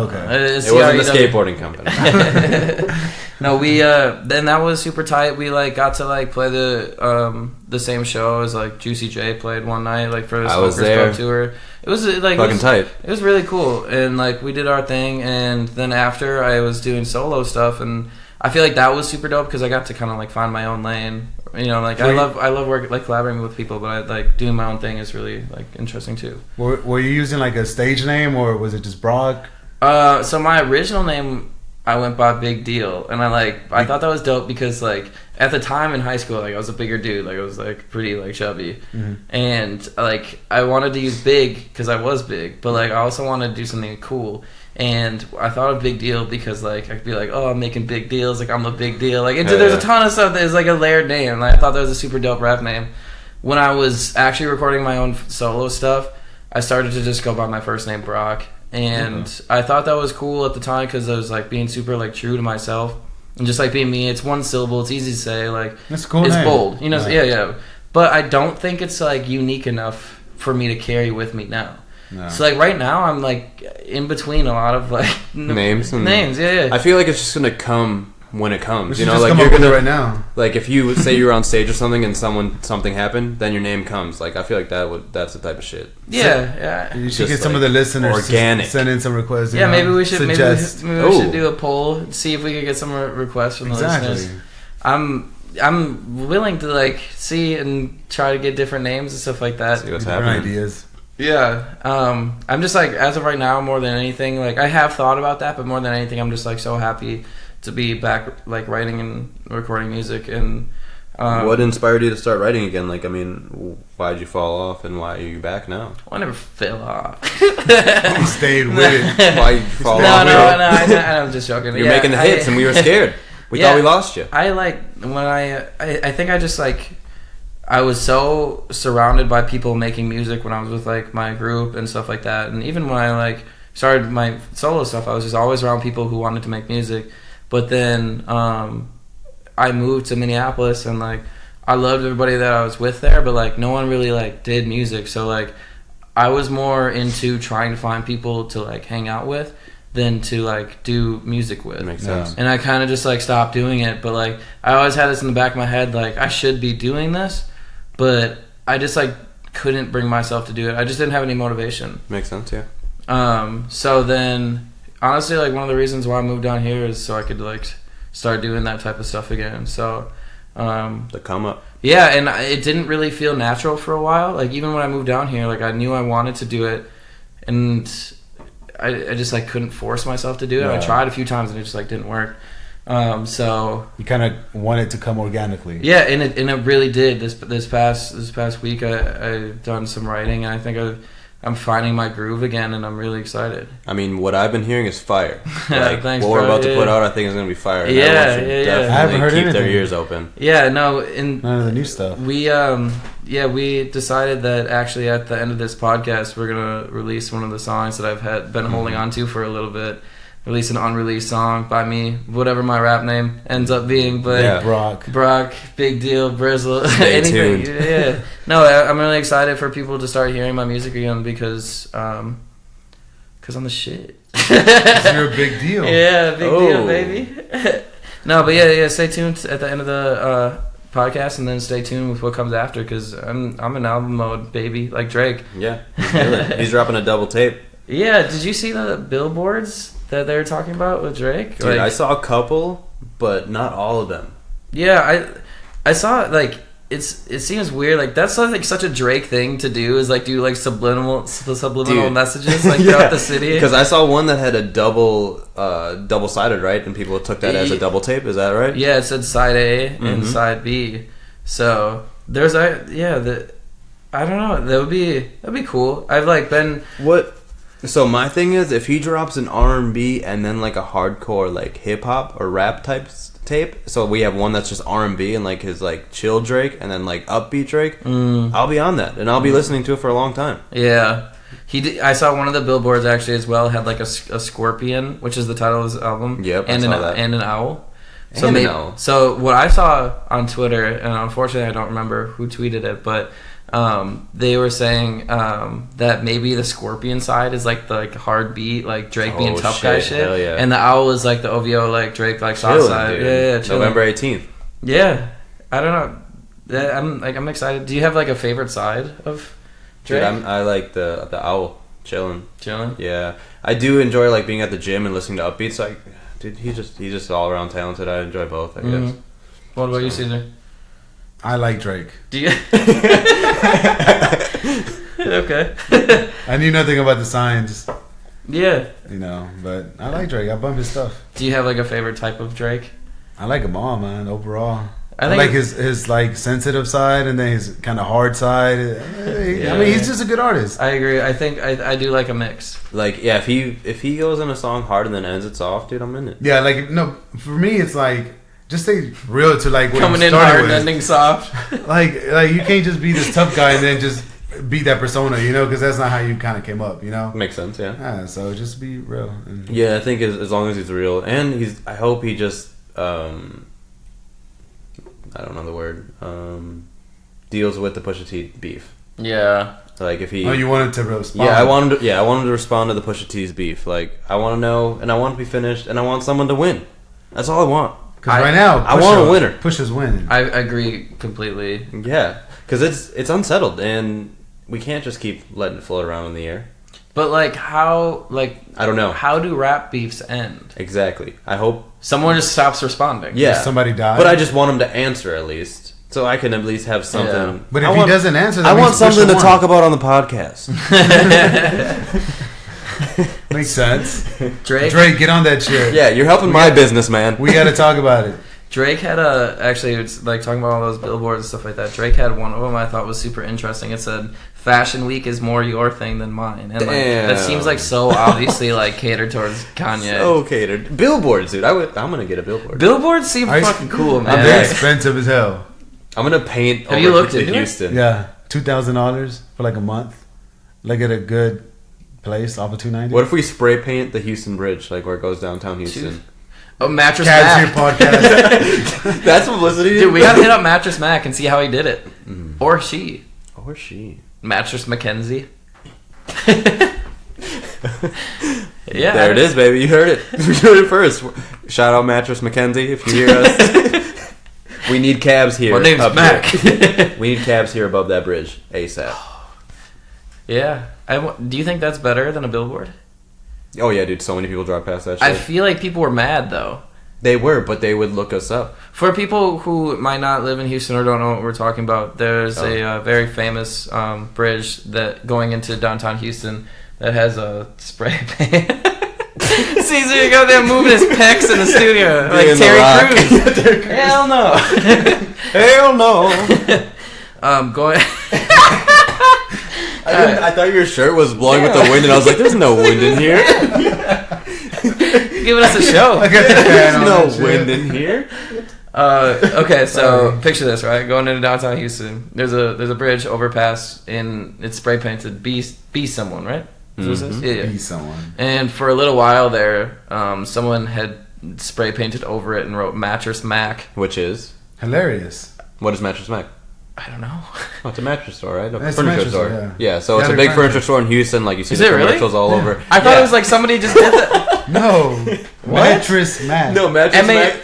[SPEAKER 2] Okay.
[SPEAKER 1] It's
[SPEAKER 3] It wasn't the
[SPEAKER 1] CREW.
[SPEAKER 3] skateboarding company.
[SPEAKER 1] No, we then that was super tight. We like got to like play the same show as like Juicy J played one night like for the
[SPEAKER 3] I was
[SPEAKER 1] Smokers
[SPEAKER 3] there.
[SPEAKER 1] Club tour. It was like
[SPEAKER 3] Fucking tight.
[SPEAKER 1] It was really cool, and like we did our thing, and then after I was doing solo stuff, and I feel like that was super dope because I got to kind of like find my own lane. You know, like I love working like collaborating with people, but I like doing my own thing is really like interesting too.
[SPEAKER 2] Were you using like a stage name or was it just Brock?
[SPEAKER 1] So my original name I went by Big Deal, and I thought that was dope because like at the time in high school, like I was a bigger dude, like I was like pretty like chubby, and like I wanted to use big because I was big, but like I also wanted to do something cool, and I thought of Big Deal because like I could be like, oh, I'm making big deals, like I'm a big deal, like there's a ton of stuff. There's like a layered name, and I thought that was a super dope rap name. When I was actually recording my own solo stuff, I started to just go by my first name, Brock. And I thought that was cool at the time because I was like being super like true to myself and just like being me. It's one syllable. It's easy to say. Like
[SPEAKER 2] it's cool.
[SPEAKER 1] It's
[SPEAKER 2] name.
[SPEAKER 1] bold. You know. Yeah. But I don't think it's like unique enough for me to carry with me now. No. So like right now I'm like in between a lot of like
[SPEAKER 3] names.
[SPEAKER 1] Yeah.
[SPEAKER 3] I feel like it's just gonna come when it comes.
[SPEAKER 2] You know, like you're gonna right now.
[SPEAKER 3] Like if you say you're on stage or something and something happened, then your name comes. Like I feel like that's the type of shit.
[SPEAKER 1] Yeah.
[SPEAKER 2] You should get some of the listeners
[SPEAKER 3] organic.
[SPEAKER 2] To send in some requests.
[SPEAKER 1] Yeah, maybe we should suggest. Maybe we should do a poll, see if we could get some requests from the listeners. I'm willing to like see and try to get different names and stuff like that.
[SPEAKER 3] See what's happening.
[SPEAKER 2] Ideas.
[SPEAKER 1] Yeah. I'm just like as of right now, more than anything, like I have thought about that, but more than anything, I'm just like so happy to be back, like writing and recording music. And
[SPEAKER 3] what inspired you to start writing again? Like, I mean, why'd you fall off, and why are you back now?
[SPEAKER 1] Well, I never fell off.
[SPEAKER 2] You stayed with it.
[SPEAKER 3] Why you fall off?
[SPEAKER 1] No, I'm just joking.
[SPEAKER 3] You're making the hits, and we were scared. We thought we lost you.
[SPEAKER 1] I like when I think I just like I was so surrounded by people making music when I was with like my group and stuff like that, and even when I like started my solo stuff, I was just always around people who wanted to make music. But then I moved to Minneapolis, and like I loved everybody that I was with there, but like no one really like did music. So like I was more into trying to find people to like hang out with than to like do music with.
[SPEAKER 3] Makes sense.
[SPEAKER 1] And I kind of just like stopped doing it. But like I always had this in the back of my head, like I should be doing this, but I just like couldn't bring myself to do it. I just didn't have any motivation.
[SPEAKER 3] Makes sense, yeah.
[SPEAKER 1] So then honestly, like one of the reasons why I moved down here is so I could like start doing that type of stuff again. So
[SPEAKER 3] the come up.
[SPEAKER 1] Yeah, and it didn't really feel natural for a while. Like even when I moved down here, like I knew I wanted to do it, and I just like couldn't force myself to do it. Yeah. I tried a few times and it just like didn't work. So
[SPEAKER 2] you kind of want it to come organically.
[SPEAKER 1] Yeah, and it really did. This past week, I've done some writing, and I think I'm finding my groove again, and I'm really excited.
[SPEAKER 3] I mean, what I've been hearing is fire.
[SPEAKER 1] Like, thanks,
[SPEAKER 3] what we're about to put out, I think is going to be fire. And
[SPEAKER 1] definitely
[SPEAKER 2] I haven't heard
[SPEAKER 3] keep
[SPEAKER 2] anything.
[SPEAKER 3] Their ears open.
[SPEAKER 1] Yeah, no, and
[SPEAKER 2] none of the new stuff.
[SPEAKER 1] We decided that actually at the end of this podcast, we're gonna release one of the songs that I've been holding on to for a little bit. Release an unreleased song by me, whatever my rap name ends up being. But Brock, Big Deal, Brizzle, anything.
[SPEAKER 3] Tuned.
[SPEAKER 1] Yeah. No, I'm really excited for people to start hearing my music again because I'm the shit.
[SPEAKER 2] You're a big deal.
[SPEAKER 1] Yeah, big deal, baby. No, but yeah. Stay tuned at the end of the podcast, and then stay tuned with what comes after because I'm in album mode, baby, like Drake.
[SPEAKER 3] Yeah, he's dropping a double tape.
[SPEAKER 1] Yeah, did you see the billboards that they were talking about with Drake?
[SPEAKER 3] Dude, I saw a couple, but not all of them.
[SPEAKER 1] Yeah, I saw like it seems weird. Like that's like such a Drake thing to do is like do like subliminal messages like throughout the city.
[SPEAKER 3] Because I saw one that had a double sided, right, and people took that as a double tape. Is that right?
[SPEAKER 1] Yeah, it said side A and side B. So there's I don't know. That'd be cool. I've like been
[SPEAKER 3] what. So my thing is, if he drops an R&B and then like a hardcore like hip hop or rap type tape, so we have one that's just R&B and like his like chill Drake and then like upbeat Drake, I'll be on that and I'll be listening to it for a long time.
[SPEAKER 1] Yeah, I saw one of the billboards actually as well had like a scorpion, which is the title of his album.
[SPEAKER 3] Yep,
[SPEAKER 1] and
[SPEAKER 3] an
[SPEAKER 1] owl.
[SPEAKER 3] Owl.
[SPEAKER 1] So what I saw on Twitter, and unfortunately I don't remember who tweeted it, but they were saying that maybe the scorpion side is like the like hard beat, like Drake being tough guy shit,
[SPEAKER 3] hell yeah.
[SPEAKER 1] And the owl is like the OVO like Drake like soft side.
[SPEAKER 3] Dude.
[SPEAKER 1] Yeah, chilling.
[SPEAKER 3] November 18th.
[SPEAKER 1] Yeah, I don't know. I'm excited. Do you have like a favorite side of Drake?
[SPEAKER 3] Dude, I like the owl chilling. Yeah, I do enjoy like being at the gym and listening to upbeats. Like, dude, he's just all around talented. I enjoy both. I guess.
[SPEAKER 1] What about you, Caesar?
[SPEAKER 2] I like Drake.
[SPEAKER 1] Do you? Okay.
[SPEAKER 2] I knew nothing about the signs.
[SPEAKER 1] Yeah.
[SPEAKER 2] You know, but I like Drake. I bump his stuff.
[SPEAKER 1] Do you have like a favorite type of Drake?
[SPEAKER 2] I like them all, man. Overall,
[SPEAKER 1] I
[SPEAKER 2] I
[SPEAKER 1] think
[SPEAKER 2] like his like sensitive side and then his kind of hard side. I mean, he's just a good artist.
[SPEAKER 1] I agree. I think I do like a mix.
[SPEAKER 3] Like, yeah, if he goes in a song hard and then ends it soft, dude, I'm in it.
[SPEAKER 2] Yeah, like no, for me, it's like just stay real to like what
[SPEAKER 1] Coming
[SPEAKER 2] you
[SPEAKER 1] in
[SPEAKER 2] started
[SPEAKER 1] hard
[SPEAKER 2] with.
[SPEAKER 1] and ending soft.
[SPEAKER 2] like you can't just be this tough guy and then just be that persona, you know, because that's not how you kind of came up, you know.
[SPEAKER 3] Makes sense, yeah.
[SPEAKER 2] Yeah, so just be real. And
[SPEAKER 3] Yeah, I think as long as he's real, and I hope he just, I don't know the word, deals with the Pusha T beef.
[SPEAKER 1] Yeah.
[SPEAKER 3] Like if he.
[SPEAKER 2] Oh, you wanted to respond?
[SPEAKER 3] Yeah, I wanted to respond to the Pusha T's beef. Like I want to know, and I want to be finished, and I want someone to win. That's all I want.
[SPEAKER 2] Because right now,
[SPEAKER 3] I want a winner.
[SPEAKER 2] Pusha's winning.
[SPEAKER 1] I agree completely.
[SPEAKER 3] Yeah, because it's unsettled, and we can't just keep letting it float around in the air.
[SPEAKER 1] But like how
[SPEAKER 3] I don't know.
[SPEAKER 1] How do rap beefs end?
[SPEAKER 3] Exactly. I hope
[SPEAKER 1] Someone just stops responding.
[SPEAKER 3] Yeah.
[SPEAKER 2] Does somebody died?
[SPEAKER 3] But I just want him to answer at least, so I can at least have something.
[SPEAKER 1] Yeah.
[SPEAKER 2] But if he doesn't answer, that
[SPEAKER 3] I want
[SPEAKER 2] means
[SPEAKER 3] something
[SPEAKER 2] Pusha
[SPEAKER 3] to
[SPEAKER 2] won.
[SPEAKER 3] talk about on the podcast.
[SPEAKER 2] Makes sense.
[SPEAKER 1] Drake
[SPEAKER 2] Get on that shit.
[SPEAKER 3] Yeah, you're helping my business, man.
[SPEAKER 2] We got to talk about it.
[SPEAKER 1] Drake had actually it's like talking about all those billboards and stuff like that. Drake had one of them I thought was super interesting. It said Fashion Week is more your thing than mine, and like, that seems like so obviously like catered towards Kanye.
[SPEAKER 3] So catered. Billboards, dude. I'm gonna get a billboard.
[SPEAKER 1] Billboards seem fucking cool, man.
[SPEAKER 2] They're expensive as hell.
[SPEAKER 3] I'm gonna paint.
[SPEAKER 1] Have you looked
[SPEAKER 3] to
[SPEAKER 1] into it?
[SPEAKER 3] Houston?
[SPEAKER 2] Yeah, $2,000 for like a month. Like at a good place off of 290.
[SPEAKER 3] What if we spray paint the Houston Bridge, like where it goes downtown Houston?
[SPEAKER 1] Oh, Mattress
[SPEAKER 2] Cats Here
[SPEAKER 1] Mac.
[SPEAKER 2] podcast.
[SPEAKER 3] That's publicity,
[SPEAKER 1] Dude, we gotta hit up Mattress Mac and see how he did it. Or she.
[SPEAKER 3] Or she.
[SPEAKER 1] Mattress Mackenzie. Yeah.
[SPEAKER 3] There it is, baby. You heard it. You heard it first. Shout out Mattress Mackenzie if you hear us. We need cabs here.
[SPEAKER 1] My name's
[SPEAKER 3] up
[SPEAKER 1] Mac.
[SPEAKER 3] here. We need cabs here above that bridge ASAP.
[SPEAKER 1] Yeah. Do you think that's better than a billboard?
[SPEAKER 3] Oh yeah, dude. So many people drive past that shit.
[SPEAKER 1] I feel like people were mad though.
[SPEAKER 3] They were, but they would look us up.
[SPEAKER 1] For people who might not live in Houston or don't know what we're talking about, there's a very famous bridge that going into downtown Houston that has a spray paint. Caesar, you go there moving his pecs in the studio like
[SPEAKER 3] Being
[SPEAKER 1] Terry
[SPEAKER 3] The
[SPEAKER 1] Crews. Hell no.
[SPEAKER 3] Hell no.
[SPEAKER 1] Going.
[SPEAKER 3] I thought your shirt was blowing with the wind, and I was like, "There's no wind in here.
[SPEAKER 1] Giving us a show.
[SPEAKER 2] I got the fan
[SPEAKER 3] There's
[SPEAKER 2] on
[SPEAKER 3] no
[SPEAKER 2] that
[SPEAKER 3] wind
[SPEAKER 2] shit.
[SPEAKER 3] in here."
[SPEAKER 1] Okay, so picture this, right? Going into downtown Houston, there's a bridge overpass, and it's spray painted. Be someone, right? Is what it says? Yeah.
[SPEAKER 2] Be someone.
[SPEAKER 1] And for a little while there, someone had spray painted over it and wrote Mattress Mac.
[SPEAKER 3] Which is
[SPEAKER 2] Hilarious.
[SPEAKER 3] what is Mattress Mac?
[SPEAKER 1] I don't know.
[SPEAKER 3] Oh, it's a mattress store, right?
[SPEAKER 2] It's a
[SPEAKER 3] furniture
[SPEAKER 2] mattress
[SPEAKER 3] store.
[SPEAKER 2] store,
[SPEAKER 3] Yeah, so
[SPEAKER 2] Yeah,
[SPEAKER 3] it's a
[SPEAKER 2] they're
[SPEAKER 3] big
[SPEAKER 2] furniture.
[SPEAKER 3] furniture store in Houston. Like you see
[SPEAKER 1] Is
[SPEAKER 3] the
[SPEAKER 1] it really?
[SPEAKER 3] commercials all over.
[SPEAKER 1] I thought it was like somebody just did that.
[SPEAKER 2] No. Mattress Mac.
[SPEAKER 3] No, Mattress Mac.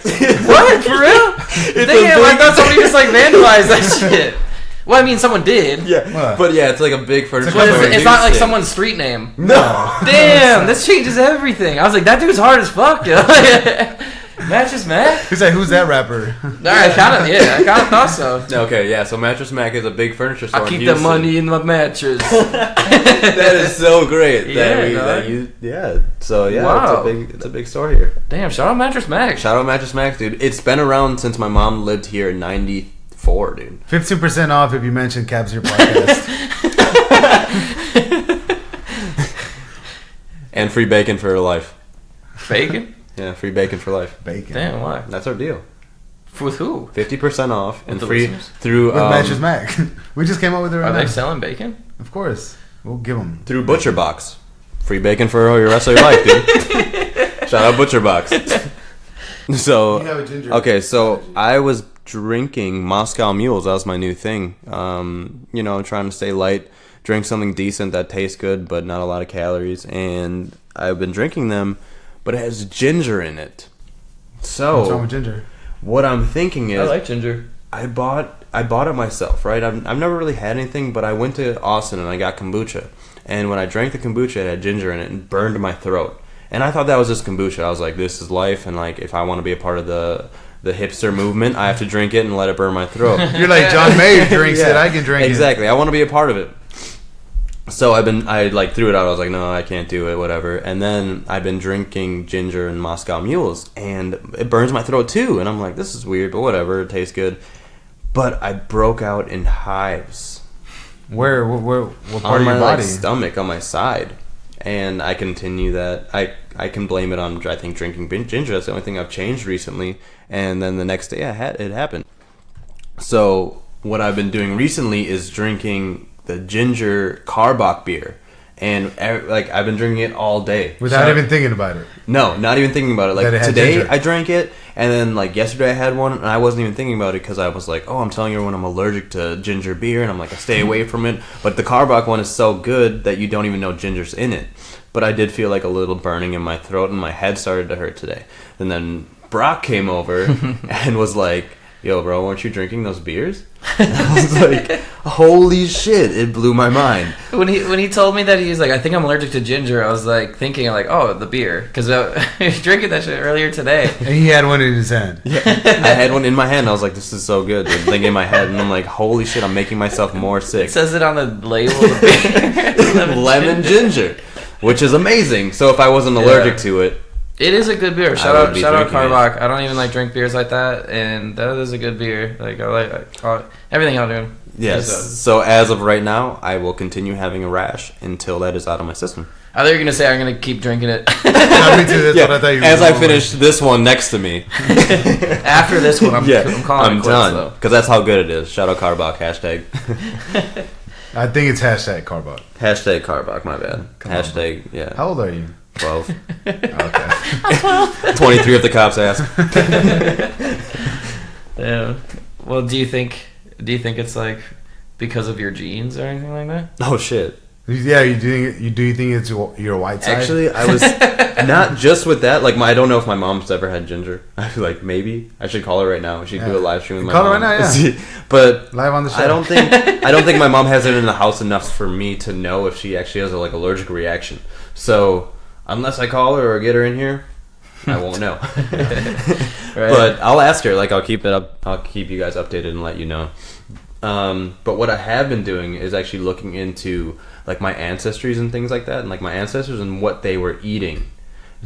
[SPEAKER 1] What? For real? Damn, I thought somebody just like vandalized that shit. Well, I mean, someone did.
[SPEAKER 3] Yeah,
[SPEAKER 2] What?
[SPEAKER 3] but yeah, it's like a big furniture
[SPEAKER 1] But
[SPEAKER 3] store. in
[SPEAKER 1] it's not like
[SPEAKER 3] Houston.
[SPEAKER 1] someone's street name.
[SPEAKER 3] No.
[SPEAKER 1] Damn, this changes everything. I was like, that dude's hard as fuck, yo. Mattress Mac?
[SPEAKER 2] He's like, who's that rapper?
[SPEAKER 1] I kind of thought so.
[SPEAKER 3] Okay, yeah. So Mattress Mac is a big furniture store.
[SPEAKER 1] I keep
[SPEAKER 3] in
[SPEAKER 1] the
[SPEAKER 3] Houston.
[SPEAKER 1] money in my mattress.
[SPEAKER 3] That is so great.
[SPEAKER 1] Yeah,
[SPEAKER 3] So yeah,
[SPEAKER 1] Wow.
[SPEAKER 3] it's a big store here.
[SPEAKER 1] Damn, shout out Mattress Mac.
[SPEAKER 3] Shout out Mattress Mac, dude. It's been around since my mom lived here in '94, dude.
[SPEAKER 2] 15% off if you mention Cabs Here podcast.
[SPEAKER 3] And free bacon for life.
[SPEAKER 1] Bacon?
[SPEAKER 3] Yeah, free bacon for life.
[SPEAKER 2] Bacon.
[SPEAKER 1] Damn, why?
[SPEAKER 3] That's our deal.
[SPEAKER 1] With who?
[SPEAKER 3] 50% off and
[SPEAKER 1] With the
[SPEAKER 3] free
[SPEAKER 1] listeners?
[SPEAKER 3] through
[SPEAKER 2] With Mattress Mac. We just came up with it right
[SPEAKER 1] Are
[SPEAKER 2] now.
[SPEAKER 1] they selling bacon?
[SPEAKER 2] Of course. We'll give them.
[SPEAKER 3] through Butcher Box. Free bacon for your rest of your life, dude. Shout out Butcher Box. So
[SPEAKER 2] You have a ginger.
[SPEAKER 3] okay, so I was drinking Moscow Mules. That was my new thing. You know, trying to stay light, drink something decent that tastes good but not a lot of calories. And I've been drinking them, but it has ginger in it. So
[SPEAKER 2] What's wrong with ginger?
[SPEAKER 3] what I'm thinking is,
[SPEAKER 1] I like ginger.
[SPEAKER 3] I bought it myself, right? I've never really had anything, but I went to Austin and I got kombucha. And when I drank the kombucha, it had ginger in it and burned my throat. And I thought that was just kombucha. I was like, this is life, and like if I want to be a part of the hipster movement, I have to drink it and let it burn my throat.
[SPEAKER 2] You're like, John Mayer drinks it, I can drink
[SPEAKER 3] Exactly. I want to be a part of it. So I like threw it out. I was like, no, I can't do it, whatever. And then I've been drinking ginger and Moscow Mules, and it burns my throat too. And I'm like, this is weird, but whatever, it tastes good. But I broke out in hives.
[SPEAKER 2] Where what part
[SPEAKER 3] on
[SPEAKER 2] of
[SPEAKER 3] my
[SPEAKER 2] your body?
[SPEAKER 3] stomach, on my side. And I continue that. I can blame it on, I think, drinking ginger. That's the only thing I've changed recently. And then the next day it happened. So what I've been doing recently is drinking the ginger Karbach beer, and like I've been drinking it all day
[SPEAKER 2] without even thinking about it.
[SPEAKER 3] No, not even thinking about it. Like today, ginger. I drank it, and then like yesterday I had one, and I wasn't even thinking about it because I was like, "Oh, I'm telling everyone I'm allergic to ginger beer," and I'm like, "I stay away from it." But the Karbach one is so good that you don't even know ginger's in it. But I did feel like a little burning in my throat, and my head started to hurt today. And then Brock came over and was like, "Yo, bro, weren't you drinking those beers?" And I was like, "Holy shit!" It blew my mind.
[SPEAKER 1] When he told me that he was like, "I think I'm allergic to ginger," I was like thinking like, "Oh, the beer," because he was drinking that shit earlier today.
[SPEAKER 2] And he had one in his hand.
[SPEAKER 3] Yeah, I had one in my hand. I was like, "This is so good." And thinking in my head, and I'm like, "Holy shit!" I'm making myself more sick.
[SPEAKER 1] It says it on the label of the beer.
[SPEAKER 3] Lemon ginger, which is amazing. So if I wasn't allergic to it.
[SPEAKER 1] It is a good beer. Shout out Karbach. I don't even like drink beers like that, and that is a good beer. Like I like everything I'm doing.
[SPEAKER 3] Yes. So as of right now, I will continue having a rash until that is out of my system.
[SPEAKER 1] I thought you were gonna say I'm gonna keep drinking it.
[SPEAKER 2] No, me too. That's what I thought you were
[SPEAKER 3] as I finish this one next to me.
[SPEAKER 1] After this one, I'm calling it quits,
[SPEAKER 3] done because that's how good it is. Shout out Karbach hashtag.
[SPEAKER 2] I think it's hashtag Karbach.
[SPEAKER 3] Hashtag Karbach. My bad. Hashtag yeah.
[SPEAKER 2] How old are you?
[SPEAKER 3] 12.
[SPEAKER 2] Okay.
[SPEAKER 3] 23 if the cops ask.
[SPEAKER 1] Yeah. Well, do you think it's like because of your genes or anything like that?
[SPEAKER 3] Oh shit.
[SPEAKER 2] Yeah, you think it's your white side?
[SPEAKER 3] Actually, I was not just with that. Like, I don't know if my mom's ever had ginger. I feel like maybe I should call her right now. She'd do a live stream with my mom.
[SPEAKER 2] Call her right now, yeah.
[SPEAKER 3] But
[SPEAKER 2] live on the show.
[SPEAKER 3] I don't think my mom has it in the house enough for me to know if she actually has a like allergic reaction. So unless I call her or get her in here, I won't know. Right. But I'll ask her. Like, I'll keep it up. I'll keep you guys updated and let you know. But what I have been doing is actually looking into like my ancestries and things like that, and like my ancestors and what they were eating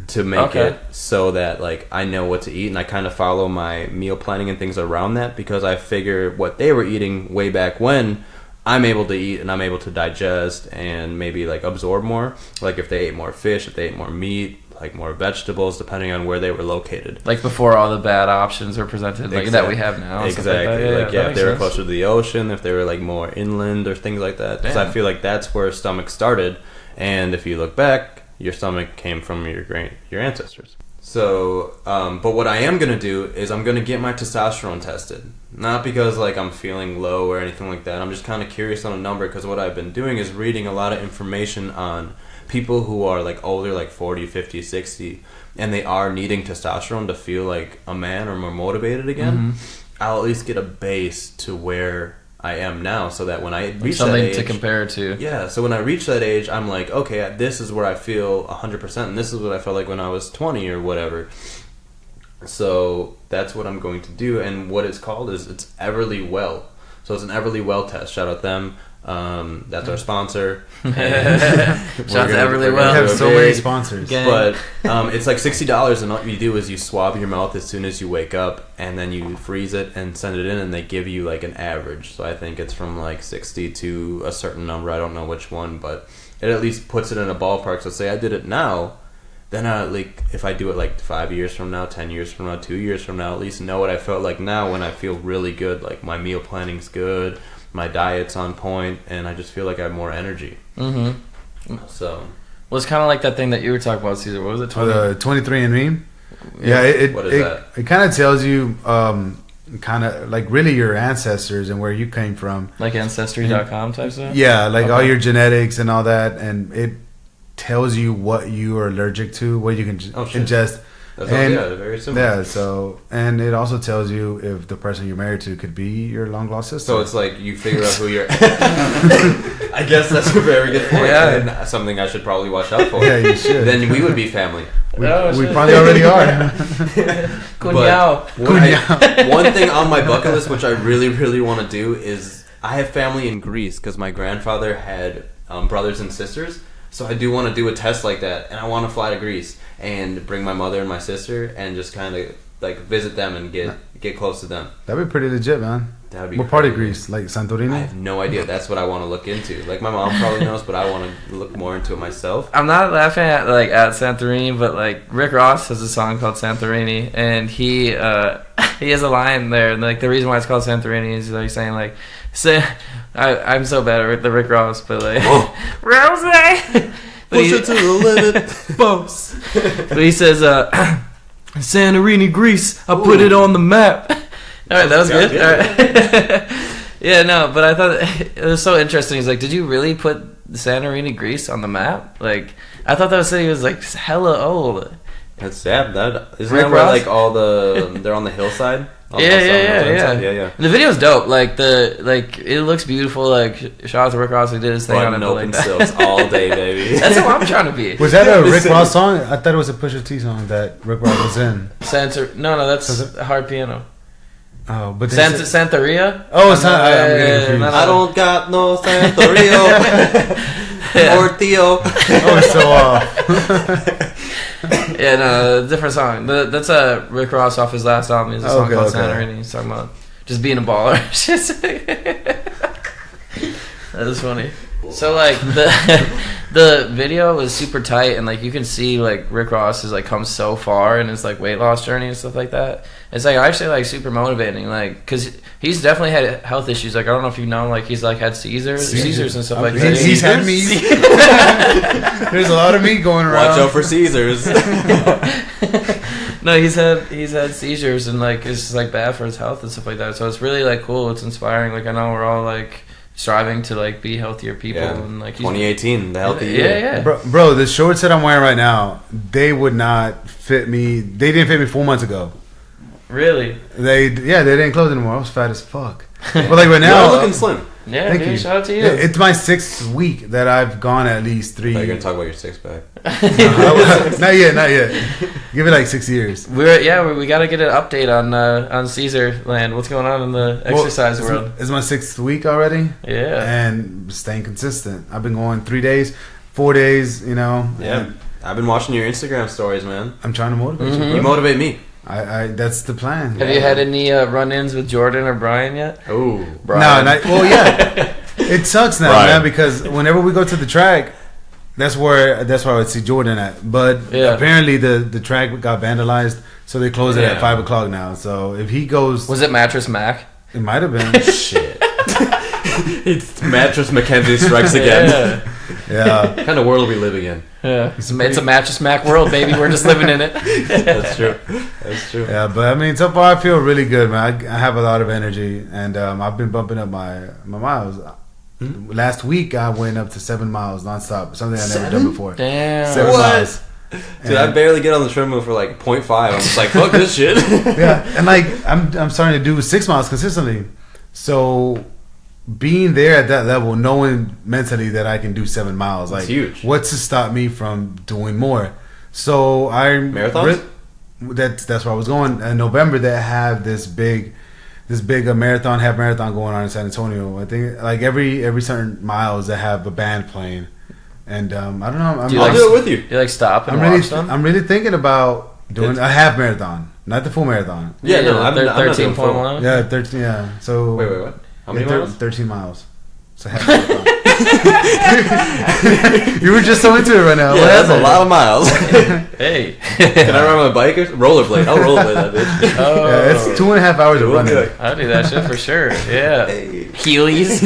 [SPEAKER 3] to make it so that like I know what to eat, and I kind of follow my meal planning and things around that because I figure what they were eating way back when I'm able to eat and I'm able to digest and maybe like absorb more. Like if they ate more fish, if they ate more meat, like more vegetables, depending on where they were located.
[SPEAKER 1] Like before all the bad options were presented, like that we have now.
[SPEAKER 3] Exactly. Like if they were closer to the ocean, if they were like more inland or things like that. Because I feel like that's where stomach started. And if you look back, your stomach came from your ancestors. So, but what I am going to do is I'm going to get my testosterone tested. Not because like I'm feeling low or anything like that. I'm just kind of curious on a number because what I've been doing is reading a lot of information on people who are like older, like 40, 50, 60, and they are needing testosterone to feel like a man or more motivated again. Mm-hmm. I'll at least get a base to where I am now so that when I reach that age... Something
[SPEAKER 1] to compare to.
[SPEAKER 3] Yeah, so when I reach that age, I'm like, okay, this is where I feel 100%, and this is what I felt like when I was 20 or whatever. So that's what I'm going to do, and what it's called is it's Everly Well. So it's an Everly Well test. Shout out them. That's our sponsor.
[SPEAKER 1] Shout out to Everly Well.
[SPEAKER 2] We have so many sponsors.
[SPEAKER 3] But it's like $60, and all you do is you swab your mouth as soon as you wake up, and then you freeze it and send it in, and they give you like an average. So I think it's from like 60 to a certain number. I don't know which one, but it at least puts it in a ballpark. So say I did it now, then like if I do it like 5 years from now, 10 years from now, 2 years from now, at least know what I felt like now when I feel really good. Like my meal planning's good, my diet's on point, and I just feel like I have more energy. Mm-hmm. So,
[SPEAKER 1] well, it's kind of like that thing that you were talking about, Caesar. What was it?
[SPEAKER 2] 23andMe. Yeah,
[SPEAKER 3] what is that?
[SPEAKER 2] It kind of tells you, kind of like really your ancestors and where you came from,
[SPEAKER 1] like Ancestry.com type stuff.
[SPEAKER 2] Yeah, like all your genetics and all that, and it tells you what you are allergic to, what you can ingest.
[SPEAKER 3] That's very similar.
[SPEAKER 2] Yeah, so, and it also tells you if the person you're married to could be your long lost sister.
[SPEAKER 3] So it's like you figure out who you're. I guess that's a very good point. Yeah. And something I should probably watch out for.
[SPEAKER 2] Yeah, you should.
[SPEAKER 3] Then we would be family.
[SPEAKER 2] We probably already are.
[SPEAKER 3] One thing on my bucket list, which I really, really want to do, is I have family in Greece because my grandfather had brothers and sisters. So I do want to do a test like that, and I want to fly to Greece and bring my mother and my sister and just kind of like visit them and get close to them.
[SPEAKER 2] That'd be pretty legit, man.
[SPEAKER 3] That'd be
[SPEAKER 2] what part of Greece? Like Santorini?
[SPEAKER 3] I have no idea. That's what I want to look into. Like my mom probably knows, but I want to look more into it myself.
[SPEAKER 1] I'm not laughing at Santorini, but like Rick Ross has a song called Santorini, and he has a line there, and like the reason why it's called Santorini is like saying like, I'm so bad at the Rick Ross, but like Rose,
[SPEAKER 3] push it to the limit,
[SPEAKER 1] boss. But he says, Santorini, Greece, I put it on the map. All right, that was good. All right. Yeah, no, but I thought it was so interesting. He's like, did you really put Santorini, Greece on the map? Like, I thought that was saying he was like hella old.
[SPEAKER 3] That's sad. Isn't
[SPEAKER 1] Rick
[SPEAKER 3] that where
[SPEAKER 1] Ross?
[SPEAKER 3] like all they're on the hillside?
[SPEAKER 1] Yeah. The video's dope. Like it looks beautiful. Like shout out to Rick Ross who did his thing on it.
[SPEAKER 3] Open
[SPEAKER 1] like
[SPEAKER 3] silks all day, baby.
[SPEAKER 1] That's what I'm trying to be.
[SPEAKER 2] Was that a Rick Ross song? I thought it was a Pusha T song that Rick Ross was in.
[SPEAKER 1] No, that's hard piano.
[SPEAKER 2] Oh, but
[SPEAKER 1] Santeria?
[SPEAKER 2] Oh, I'm getting confused.
[SPEAKER 3] I don't got no Santerio or Tio.
[SPEAKER 2] Oh, it's so off.
[SPEAKER 1] Yeah, no, different song. That's Rick Ross off his last album. He's a song called Santorini. He's talking about just being a baller. That is funny. So like the video was super tight, and like you can see like Rick Ross has like come so far in his like weight loss journey and stuff like that. It's like actually like super motivating, like because he's definitely had health issues. Like I don't know if you know, like he's like had Seizures and stuff like that.
[SPEAKER 2] He's had me. There's a lot of meat going around.
[SPEAKER 3] Watch out for Caesars.
[SPEAKER 1] No, he's had seizures and like it's just, like bad for his health and stuff like that. So it's really like cool. It's inspiring. Like I know we're all like striving to like be healthier people and like
[SPEAKER 3] 2018, the healthy year.
[SPEAKER 1] Yeah.
[SPEAKER 2] Bro, the shorts that I'm wearing right now, they would not fit me. They didn't fit me 4 months ago.
[SPEAKER 1] Really?
[SPEAKER 2] They didn't close anymore. I was fat as fuck. But like right now,
[SPEAKER 3] you're looking slim.
[SPEAKER 1] Yeah,
[SPEAKER 2] thank
[SPEAKER 1] dude,
[SPEAKER 2] you.
[SPEAKER 1] shout out to you.
[SPEAKER 2] It's my 6th week that I've gone at least 3.
[SPEAKER 3] You're gonna talk about your 6-pack.
[SPEAKER 2] Not yet. Give it like 6 years.
[SPEAKER 1] We got to get an update on Caesar Land. What's going on in the exercise world?
[SPEAKER 2] It's my 6th week already.
[SPEAKER 1] Yeah.
[SPEAKER 2] And staying consistent. I've been going 3 days, 4 days, you know.
[SPEAKER 3] Yeah. I've been watching your Instagram stories, man.
[SPEAKER 2] I'm trying to motivate you.
[SPEAKER 3] You motivate me.
[SPEAKER 2] I that's the plan.
[SPEAKER 1] Have you had any run-ins with Jordan or Brian yet?
[SPEAKER 3] Oh,
[SPEAKER 1] Brian.
[SPEAKER 2] Yeah. It sucks now, man, because whenever we go to the track, that's where I would see Jordan at. But apparently the track got vandalized, so they closed it at 5 o'clock now. So if he goes,
[SPEAKER 1] was it Mattress Mac?
[SPEAKER 2] It might have been.
[SPEAKER 3] Shit. It's Mattress Mackenzie strikes again.
[SPEAKER 2] Yeah.
[SPEAKER 3] What kind of world are we living in?
[SPEAKER 1] Yeah, it's a Mattress Mac world, baby. We're just living in it.
[SPEAKER 3] That's true.
[SPEAKER 2] Yeah, but I mean, so far I feel really good, man. I have a lot of energy, and I've been bumping up my miles. Last week I went up to 7 miles nonstop, something I never done before.
[SPEAKER 1] Damn.
[SPEAKER 2] 7 miles.
[SPEAKER 3] Dude, I barely get on the treadmill for like 0.5. I'm just like, fuck this shit.
[SPEAKER 2] Yeah, and like I'm starting to do 6 miles consistently. So being there at that level, knowing mentally that I can do 7 miles, like,
[SPEAKER 3] huge.
[SPEAKER 2] What's to stop me from doing more? So
[SPEAKER 3] marathons.
[SPEAKER 2] That's where I was going in November. They have this big marathon, half marathon going on in San Antonio. I think like every certain miles they have a band playing, and I don't know.
[SPEAKER 3] I'll do it with you.
[SPEAKER 1] You like stop and watch them?
[SPEAKER 2] I'm really thinking about doing a half marathon, not the full marathon.
[SPEAKER 3] Yeah, no, I'm
[SPEAKER 1] 13.1.
[SPEAKER 2] Yeah, 13. Yeah, so
[SPEAKER 3] wait, what? How many miles?
[SPEAKER 2] 13 miles. So half marathon. You were just so into it right now.
[SPEAKER 3] Yeah, that's a lot of miles.
[SPEAKER 1] Hey.
[SPEAKER 3] Can I ride my bike or rollerblade? I'll rollerblade that bitch.
[SPEAKER 1] Oh.
[SPEAKER 2] Yeah, it's 2.5 hours of running.
[SPEAKER 1] I'll do that shit for sure. Yeah.
[SPEAKER 3] Hey.
[SPEAKER 1] Heelys.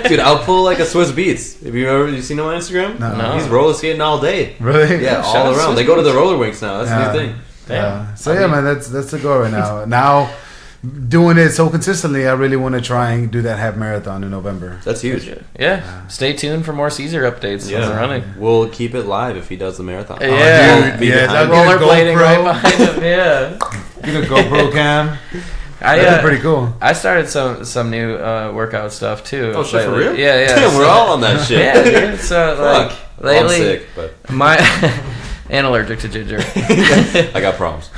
[SPEAKER 3] Dude, I'll pull like a Swiss Beats. Have you seen him on Instagram?
[SPEAKER 2] No.
[SPEAKER 3] He's roller skating all day.
[SPEAKER 2] Really?
[SPEAKER 3] Yeah,
[SPEAKER 1] Shout
[SPEAKER 3] all
[SPEAKER 1] out
[SPEAKER 3] around.
[SPEAKER 1] Swiss
[SPEAKER 3] They go to the
[SPEAKER 1] Beats.
[SPEAKER 3] roller rinks now. That's the new thing.
[SPEAKER 1] Damn.
[SPEAKER 2] So yeah, man, that's the goal right now. Now, doing it so consistently, I really want to try and do that half marathon in November.
[SPEAKER 3] That's huge.
[SPEAKER 1] Yeah. Stay tuned for more Caesar updates. Yeah. Running.
[SPEAKER 3] We'll keep it live if he does the marathon.
[SPEAKER 1] Yeah.
[SPEAKER 2] Dude, yeah,
[SPEAKER 3] behind
[SPEAKER 1] Rollerblading right behind him. Yeah.
[SPEAKER 2] Get a GoPro cam. That'd be pretty cool.
[SPEAKER 1] I started some new workout stuff too.
[SPEAKER 3] Oh shit, for
[SPEAKER 1] lately.
[SPEAKER 3] real?
[SPEAKER 1] Yeah.
[SPEAKER 3] Damn, we're all on that shit.
[SPEAKER 1] Yeah, dude. So like lately,
[SPEAKER 3] I'm sick, but
[SPEAKER 1] my and allergic to ginger.
[SPEAKER 3] I got problems.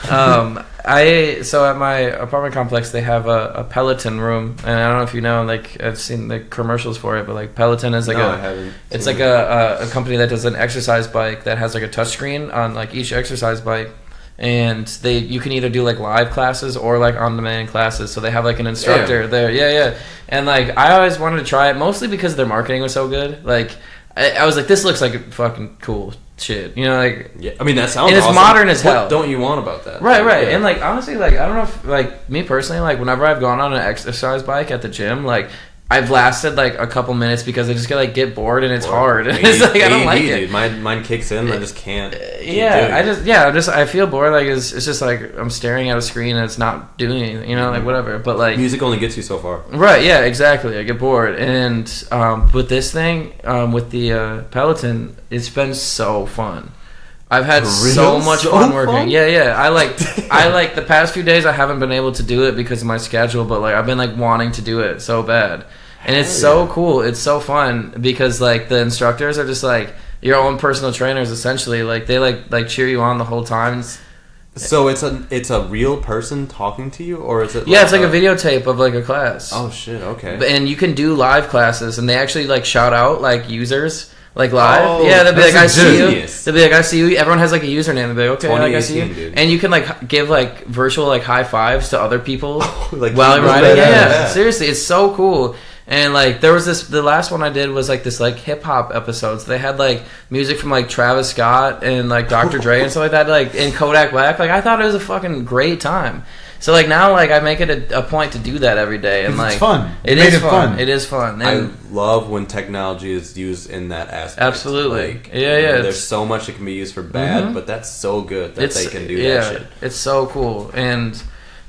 [SPEAKER 1] So at my apartment complex, they have a Peloton room, and I don't know if you know, like I've seen the commercials for it, but like Peloton is like
[SPEAKER 3] I haven't.
[SPEAKER 1] It's like a company that does an exercise bike that has like a touchscreen on like each exercise bike, and you can either do like live classes or like on demand classes. So they have like an instructor there. Yeah. And like I always wanted to try it, mostly because their marketing was so good. Like I was like, this looks like a fucking cool shit, you know, like
[SPEAKER 3] I mean that sounds
[SPEAKER 1] and it's
[SPEAKER 3] awesome.
[SPEAKER 1] Modern as hell.
[SPEAKER 3] What don't you want about that?
[SPEAKER 1] Right. Yeah. And like honestly, like I don't know if like me personally, like whenever I've gone on an exercise bike at the gym, like I've lasted like a couple minutes because I just get bored and it's hard. It's like I don't like it.
[SPEAKER 3] Dude. Mine kicks in. I just can't.
[SPEAKER 1] I feel bored. Like it's just like I'm staring at a screen and it's not doing anything. You know, like whatever. But like
[SPEAKER 3] music only gets you so far.
[SPEAKER 1] Right. Yeah. Exactly. I get bored. And with this thing, with the Peloton, it's been so fun. I've had so much fun working. Yeah. I like the past few days I haven't been able to do it because of my schedule, but like I've been like wanting to do it so bad. And it's so cool. It's so fun because like the instructors are just like your own personal trainers essentially. Like they like cheer you on the whole time.
[SPEAKER 3] So it's a real person talking to you, or is it?
[SPEAKER 1] Yeah, it's like a videotape of like a class.
[SPEAKER 3] Oh shit! Okay.
[SPEAKER 1] And you can do live classes, and they actually like shout out like users. Like live, they'll be like, "I see you." They'll be like, "I see you." Everyone has like a username. They'll be like, "Okay, like, I see you." Dude. And you can like give like virtual like high fives to other people
[SPEAKER 3] like
[SPEAKER 1] while you're riding. Yeah, seriously, it's so cool. And like there was the last one I did was like this like hip hop episode. So they had like music from like Travis Scott and like Dr. Dre and stuff like that, like in Kodak Black. Like I thought it was a fucking great time. So like now like I make it a point to do that every day, and like
[SPEAKER 2] it's fun.
[SPEAKER 1] It is fun. It is fun. And
[SPEAKER 3] I love when technology is used in that aspect.
[SPEAKER 1] Absolutely.
[SPEAKER 3] Like,
[SPEAKER 1] yeah.
[SPEAKER 3] There's so much that can be used for bad, but that's so good that they can do that shit.
[SPEAKER 1] It's so cool. And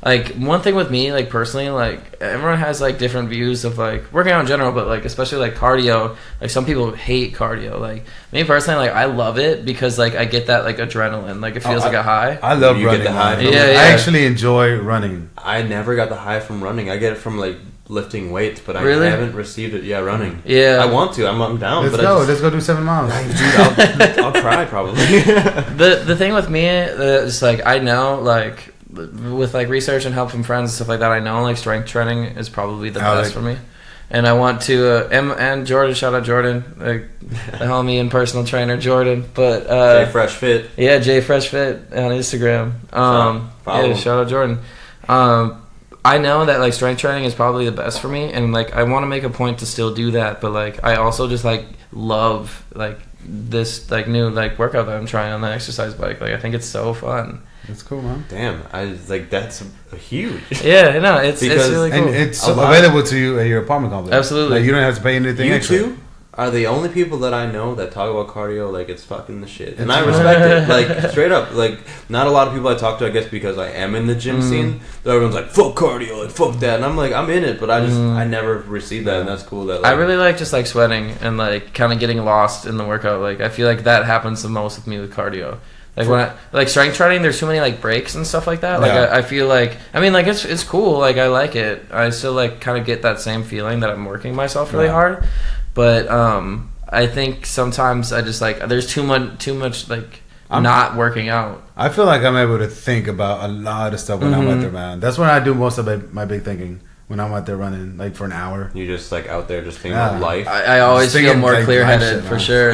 [SPEAKER 1] like one thing with me, like personally, like everyone has like different views of like working out in general, but like especially like cardio. Like some people hate cardio. Like me personally, like I love it because like I get that like adrenaline. Like it feels like a high.
[SPEAKER 2] I love running.
[SPEAKER 3] Get the high.
[SPEAKER 2] I actually enjoy running.
[SPEAKER 3] I never got the high from running. I get it from like lifting weights, but I haven't received it. Yeah, running.
[SPEAKER 1] Yeah,
[SPEAKER 3] I want to. I'm down.
[SPEAKER 2] Let's go. Let's go do 7 miles.
[SPEAKER 3] Dude, I'll try probably.
[SPEAKER 1] The thing with me is like I know like. With like research and help from friends and stuff like that, I know like strength training is probably the best for me, and I want to and Jordan, shout out Jordan, the homie and personal trainer Jordan, but
[SPEAKER 3] J Fresh Fit,
[SPEAKER 1] J Fresh Fit on Instagram, shout out Jordan. I know that like strength training is probably the best for me, and like I want to make a point to still do that, but like I also just like love like this like new like workout that I'm trying on the exercise bike. Like I think it's so fun.
[SPEAKER 2] That's cool, man.
[SPEAKER 3] Damn, that's huge.
[SPEAKER 1] Yeah, no, it's really cool.
[SPEAKER 2] And it's available to you at your apartment complex.
[SPEAKER 1] Absolutely.
[SPEAKER 2] Like, you don't have to pay anything extra.
[SPEAKER 3] You two are the only people that I know that talk about cardio like it's fucking the shit. And I respect it. Like, straight up. Like, not a lot of people I talk to, I guess because I am in the gym scene, everyone's like, fuck cardio, like, fuck that. And I'm like, I'm in it, but I never received that, and that's cool. That like,
[SPEAKER 1] I really like just, like, sweating and, like, kind of getting lost in the workout. Like, I feel like that happens the most with me with cardio. Like when like strength training, there's too many like breaks and stuff like that. Like I feel like it's cool. Like I like it. I still like kind of get that same feeling that I'm working myself really hard. But I think sometimes I just like there's too much like not working out.
[SPEAKER 2] I feel like I'm able to think about a lot of stuff when I'm out there, man. That's when I do most of my big thinking. When I'm out there running like for an hour,
[SPEAKER 3] you just like out there just thinking about life.
[SPEAKER 1] I always feel more like, clear headed for sure.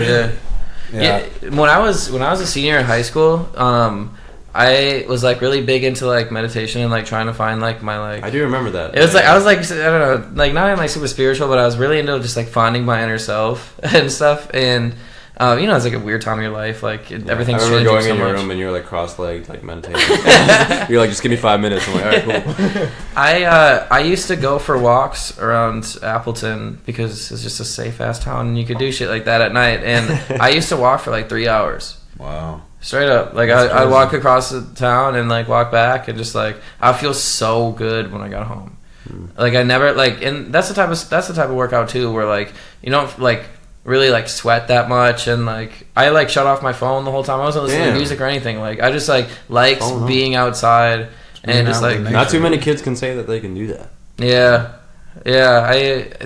[SPEAKER 1] Yeah. When I was a senior in high school, I was like really big into like meditation and like trying to find like my like.
[SPEAKER 3] I do remember that.
[SPEAKER 1] It was like I was like I don't know, like not even like super spiritual, but I was really into just like finding my inner self and stuff. And it's like a weird time in your life, like everything's changing so much. I remember going in your room
[SPEAKER 3] and you're like cross-legged, like meditating. You're like, just give me 5 minutes. I'm like, all right, cool.
[SPEAKER 1] I used to go for walks around Appleton because it's just a safe-ass town and you could do shit like that at night. And I used to walk for like 3 hours.
[SPEAKER 2] Wow.
[SPEAKER 1] Straight up. Like I'd walk across the town and like walk back and just like I feel so good when I got home. Like I never like, and that's the type of workout too where like you don't like really like sweat that much, and like I like shut off my phone the whole time. I wasn't listening to music or anything. Like I just like likes being outside and just like
[SPEAKER 3] not too many kids can say that they can do that.
[SPEAKER 1] Yeah.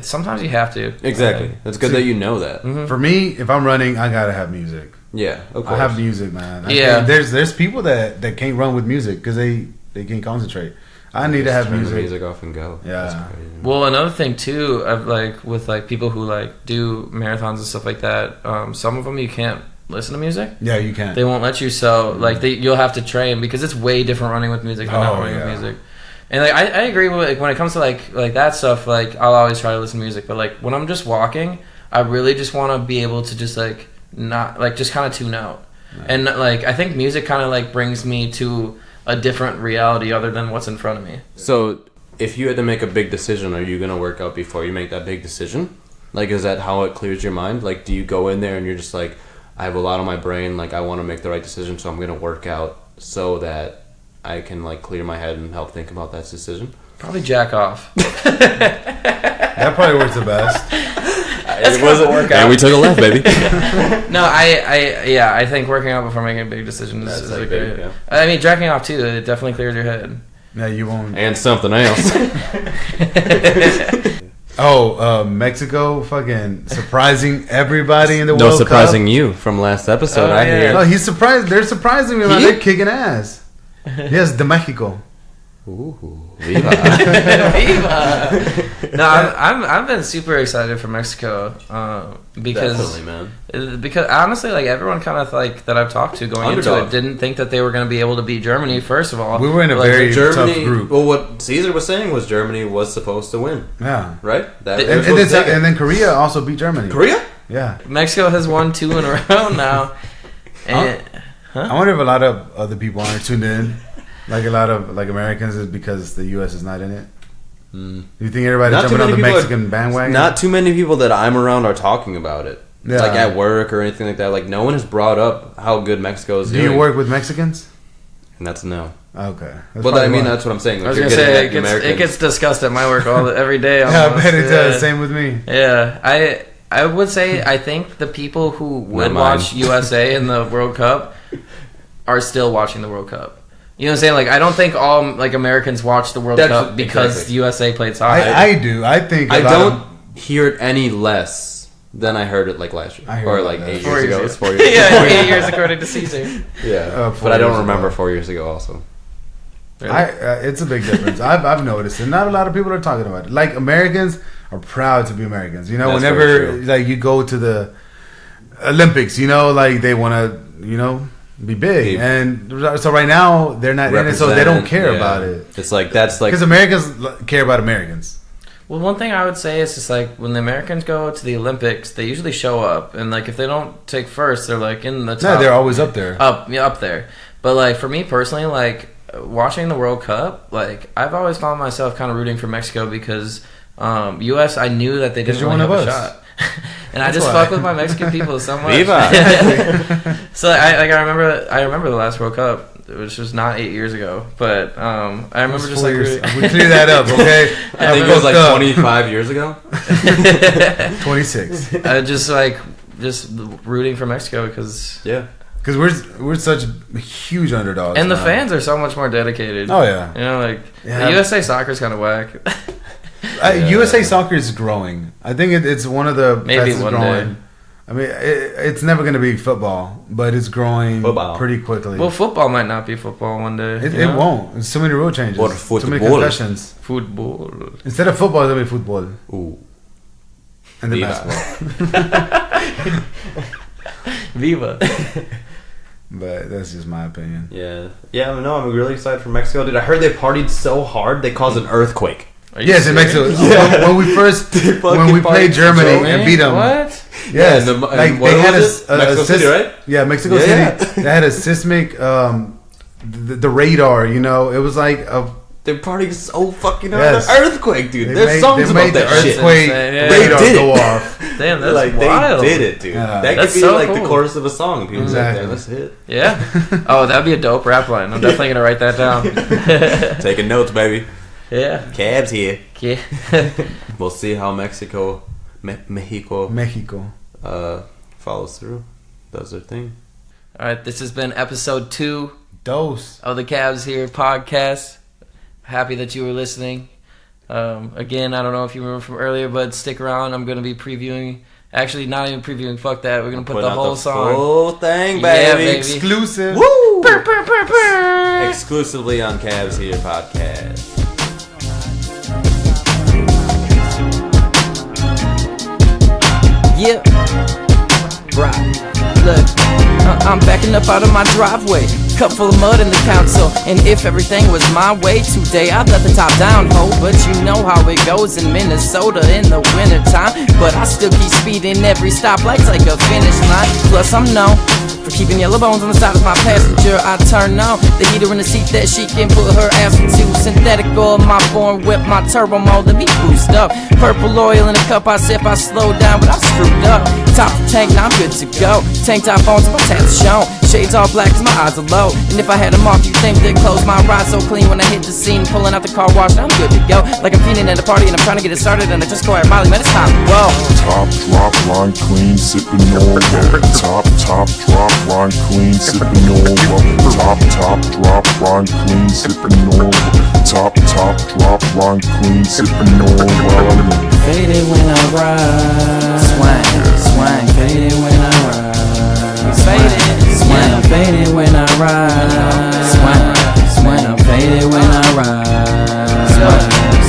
[SPEAKER 1] Sometimes you have to.
[SPEAKER 3] Exactly. It's good that you know that.
[SPEAKER 2] Mm-hmm. For me, if I'm running, I gotta have music.
[SPEAKER 3] Yeah, of course.
[SPEAKER 2] I have music, man. There's people that can't run with music because they they can't concentrate. I need to have
[SPEAKER 3] turn
[SPEAKER 2] music.
[SPEAKER 3] the music off and go.
[SPEAKER 2] Yeah.
[SPEAKER 1] Well, another thing too, of like with like people who like do marathons and stuff like that. Some of them you can't listen to music.
[SPEAKER 2] Yeah, you can.
[SPEAKER 1] They won't let you. So like you'll have to train because it's way different running with music than not running with music. And like I agree with like when it comes to like that stuff. Like I'll always try to listen to music, but like when I'm just walking, I really just want to be able to just like not like just kind of tune out. Right. And like I think music kind of like brings me to a different reality other than what's in front of me.
[SPEAKER 3] So if you had to make a big decision, are you going to work out before you make that big decision? Like, is that how it clears your mind? Like, do you go in there and you're just like, I have a lot on my brain, like I want to make the right decision, so I'm going to work out so that I can like clear my head and help think about that decision?
[SPEAKER 1] Probably jack off.
[SPEAKER 2] That probably works the best.
[SPEAKER 3] It wasn't workout. And we took a left, baby.
[SPEAKER 1] No, I think working out before making a big decision is like big, yeah. I mean, jacking off too. It definitely clears your head.
[SPEAKER 2] Yeah, you won't.
[SPEAKER 3] And something else.
[SPEAKER 2] Mexico fucking surprising everybody in the World Cup.
[SPEAKER 3] No surprising you from last episode. I hear.
[SPEAKER 2] No, he's surprised. They're surprising me. They're kicking ass. Yes, de Mexico.
[SPEAKER 3] Ooh, Viva.
[SPEAKER 1] Viva. No, I've been super excited for Mexico because
[SPEAKER 3] definitely, man.
[SPEAKER 1] Because honestly, like everyone kind of like that I've talked to going into it didn't think that they were going to be able to beat Germany. First of all,
[SPEAKER 2] we were in a very tough group.
[SPEAKER 3] Well, what Caesar was saying was Germany was supposed to win.
[SPEAKER 2] Yeah,
[SPEAKER 3] right.
[SPEAKER 2] And then Korea also beat Germany.
[SPEAKER 3] Korea?
[SPEAKER 2] Yeah.
[SPEAKER 1] Mexico has won 2 in a row now. And,
[SPEAKER 2] I wonder if a lot of other people aren't tuned in. Like a lot of like Americans is because the U.S. is not in it. You think everybody's jumping on the Mexican bandwagon?
[SPEAKER 3] Not too many people that I'm around are talking about it.
[SPEAKER 2] Yeah.
[SPEAKER 3] Like at work or anything like that. Like no one has brought up how good Mexico is doing.
[SPEAKER 2] Do you work with Mexicans?
[SPEAKER 3] And that's no.
[SPEAKER 2] Okay.
[SPEAKER 3] But I mean, that's what I'm saying.
[SPEAKER 1] Like, I was gonna say it gets discussed at my work every day.
[SPEAKER 2] Yeah, I bet it's the same with me.
[SPEAKER 1] Yeah, I would say I think the people who would watch USA in the World Cup are still watching the World Cup. You know what I'm saying? Like, I don't think all like Americans watch the World Cup because USA played soccer.
[SPEAKER 2] I do. I think
[SPEAKER 3] I don't hear it any less than I heard it like last year or like 8 years ago. It's 4 years.
[SPEAKER 1] Yeah, 8 years according to Caesar.
[SPEAKER 3] Yeah, but I don't remember 4 years ago. Also,
[SPEAKER 2] really? It's a big difference. I've noticed, and not a lot of people are talking about it. Like Americans are proud to be Americans. You know, that's whenever like you go to the Olympics, you know, like they want to, you know, be big, and so right now they're not in it, so they don't care about it.
[SPEAKER 3] It's like that's like
[SPEAKER 2] because Americans care about Americans.
[SPEAKER 1] Well, one thing I would say is just like when the Americans go to the Olympics, they usually show up, and like if they don't take first, they're like in the top.
[SPEAKER 2] No, they're always up there.
[SPEAKER 1] Up there. But like for me personally, like watching the World Cup, like I've always found myself kind of rooting for Mexico because U.S. I knew that they didn't really have a shot. And I just fuck with my Mexican people so much.
[SPEAKER 3] Viva.
[SPEAKER 1] So I remember the last World Cup, which was not 8 years ago, but I remember just like
[SPEAKER 2] we clear that up, okay?
[SPEAKER 3] I think it was like 25 years ago.
[SPEAKER 2] 26.
[SPEAKER 1] Just rooting for Mexico because
[SPEAKER 2] because we're such huge underdogs,
[SPEAKER 1] and the fans are so much more dedicated.
[SPEAKER 2] Oh yeah,
[SPEAKER 1] you know, like the USA soccer's kind of whack.
[SPEAKER 2] USA soccer is growing. I think it's one of the
[SPEAKER 1] maybe
[SPEAKER 2] fastest
[SPEAKER 1] one
[SPEAKER 2] growing.
[SPEAKER 1] day.
[SPEAKER 2] I mean, it's never going to be football, but it's growing pretty quickly.
[SPEAKER 1] Well, football might not be football one day.
[SPEAKER 2] It won't. There's so many rule changes.
[SPEAKER 3] Too
[SPEAKER 2] many concussions.
[SPEAKER 1] Football.
[SPEAKER 2] Instead of football, it'll be football.
[SPEAKER 3] Ooh.
[SPEAKER 2] And then basketball.
[SPEAKER 1] Viva.
[SPEAKER 2] But that's just my opinion.
[SPEAKER 3] Yeah. No, I'm really excited for Mexico. Dude, I heard they partied so hard they caused an earthquake.
[SPEAKER 2] Yes, in Mexico. Yeah. When we played Germany and beat them.
[SPEAKER 1] What?
[SPEAKER 2] Yes.
[SPEAKER 3] Yeah,
[SPEAKER 2] like they had
[SPEAKER 3] Mexico City, right?
[SPEAKER 2] Yeah, Mexico City. They had a seismic, the radar. You know, it was like
[SPEAKER 3] they're partying so fucking hard. Yes. Earthquake, dude. There's songs about that shit.
[SPEAKER 2] Earthquake radar go off.
[SPEAKER 1] Damn, that's like wild.
[SPEAKER 3] They did it, dude.
[SPEAKER 2] Yeah.
[SPEAKER 3] That could be so like cool. The chorus of a song. People
[SPEAKER 2] exactly.
[SPEAKER 3] That's it.
[SPEAKER 1] Yeah. Oh, that'd be a dope rap line. I'm definitely gonna write that down.
[SPEAKER 3] Taking notes, baby.
[SPEAKER 1] Yeah.
[SPEAKER 3] Cabs here.
[SPEAKER 1] Yeah.
[SPEAKER 3] We'll see how Mexico follows through. Does their thing.
[SPEAKER 1] All right, this has been episode 2
[SPEAKER 2] of
[SPEAKER 1] the Cavs Here podcast. Happy that you were listening. Again, I don't know if you remember from earlier, but stick around. I'm going to be previewing. Actually, not even previewing. Fuck that. We're going to put the whole song.
[SPEAKER 3] Full thing, baby.
[SPEAKER 1] Yeah, baby.
[SPEAKER 2] Exclusive.
[SPEAKER 3] Woo! Exclusively on Cavs Heater Podcast.
[SPEAKER 4] Yeah, right. Look, I'm backing up out of my driveway. Cup full of mud in the console. And if everything was my way today, I'd let the top down, ho. But you know how it goes in Minnesota in the wintertime. But I still keep speeding every stoplight's like a finish line. Plus I'm known for keeping yellow bones on the side of my passenger. I turn on the heater in the seat that she can put her ass into. Synthetic oil, my foreign whip, my turbo mode, let me boost up. Purple oil in a cup, I sip, I slow down, but I'm screwed up. Top the tank, now I'm good to go. Tank top on, so my tats shown. Shades all black, cause my eyes are low. And if I had them off, you think they'd close. My ride so clean when I hit the scene. Pulling out the car wash, now I'm good to go. Like I'm feeding at a party and I'm trying to get it started. And I just go at Molly, man, it's time to roll.
[SPEAKER 5] Top drop, line clean, sipping all up. Top drop, line clean, sipping all up. Top drop, line clean, sipping all up. Top drop, line clean, sipping all up.
[SPEAKER 4] Faded when I ride. Swang, faded when I ride. I'm faded when I ride. Swing, I'm faded when I ride.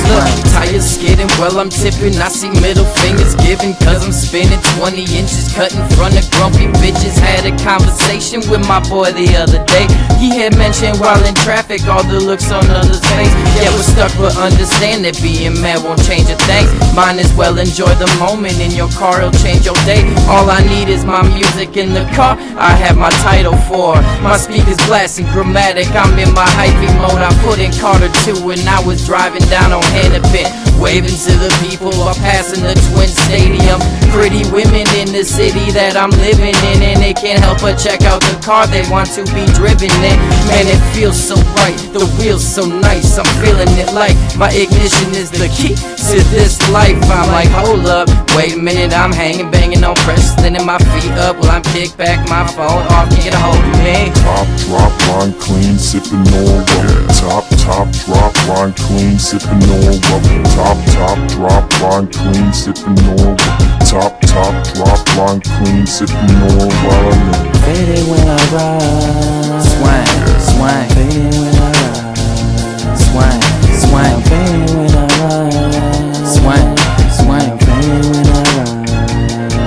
[SPEAKER 4] Look, tires skidding while I'm tipping. I see middle fingers giving, cause I'm spinning 20 inches, cut in front of grumpy bitches. Had a conversation with my boy the other day. He had mentioned while in traffic all the looks on others' face. Yeah, we're stuck, but understand that being mad won't change a thing. Might as well enjoy the moment in your car, it'll change your day. All I need is my music in the car. I have my title for my speakers blasting Grammatic. I'm in my hyphy mode. I put in Carter 2 and I was driving down on Hennepin, waving to the people while passing the Twin Stadium. Pretty women in the city that I'm living in, and they can't help but check out the car they want to be driven in. Man, it feels so right, the wheels so nice. I'm feeling it like my ignition is the key to this life. I'm like, hold up, wait a minute, I'm hanging, banging on pressure, sending my feet up while I'm kicked back, my phone off, get a hold of me.
[SPEAKER 5] Top drop, line clean, sipping all up. Top drop, line clean, sipping all up. Top drop, line clean, sipping all up. Top drop, line clean, sipping all up.
[SPEAKER 4] Faded when I ride. Swang, faded when I ride. Swang, faded when I ride. Swang, faded when I ride.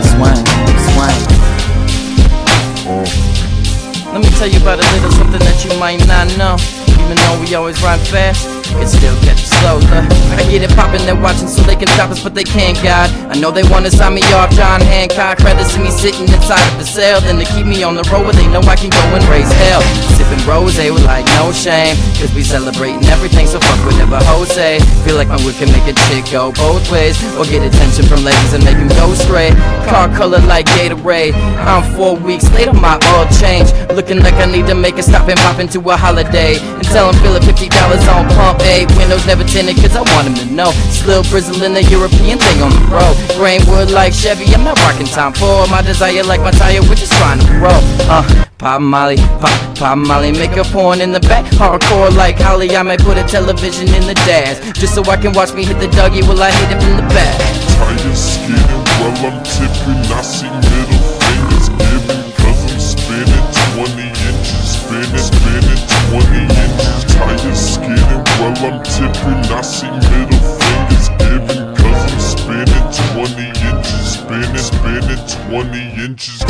[SPEAKER 4] Swang. Let me tell you about a little something that you might not know. Even though we always run fast, you can still catch it slow. I get it poppin', they're watching so they can stop us, but they can't guide. I know they wanna sign me off, John Hancock. Rather see me sitting inside of the cell than to keep me on the road where they know I can go and raise hell. Sipping rosé with like no shame, cause we celebrating everything, so fuck whatever hoes say. Feel like my whip can make a chick go both ways, or get attention from ladies and make him go straight. Car color like Gatorade, I'm 4 weeks late on my oil change. Looking like I need to make a stop and pop into a holiday. Tell him feel it $50 on pump 8. Windows never tinted cause I want him to know. Still brizzling the European thing on the road. Grain wood like Chevy, I'm not rocking time for my desire like my tire, we're just trying to grow. Pop Molly, pop Molly, make a porn in the back. Hardcore like Holly, I might put a television in the dash, just so I can watch me hit the Dougie while I hit it from the back.
[SPEAKER 5] Tires skidding while I'm tipping, I see middle fingers giving, cause I'm spinning 20 inches, spinning 20 inches. Tires skidding while I'm tipping, I see middle fingers giving, cause I'm spinning 20 inches, spinning 20 inches.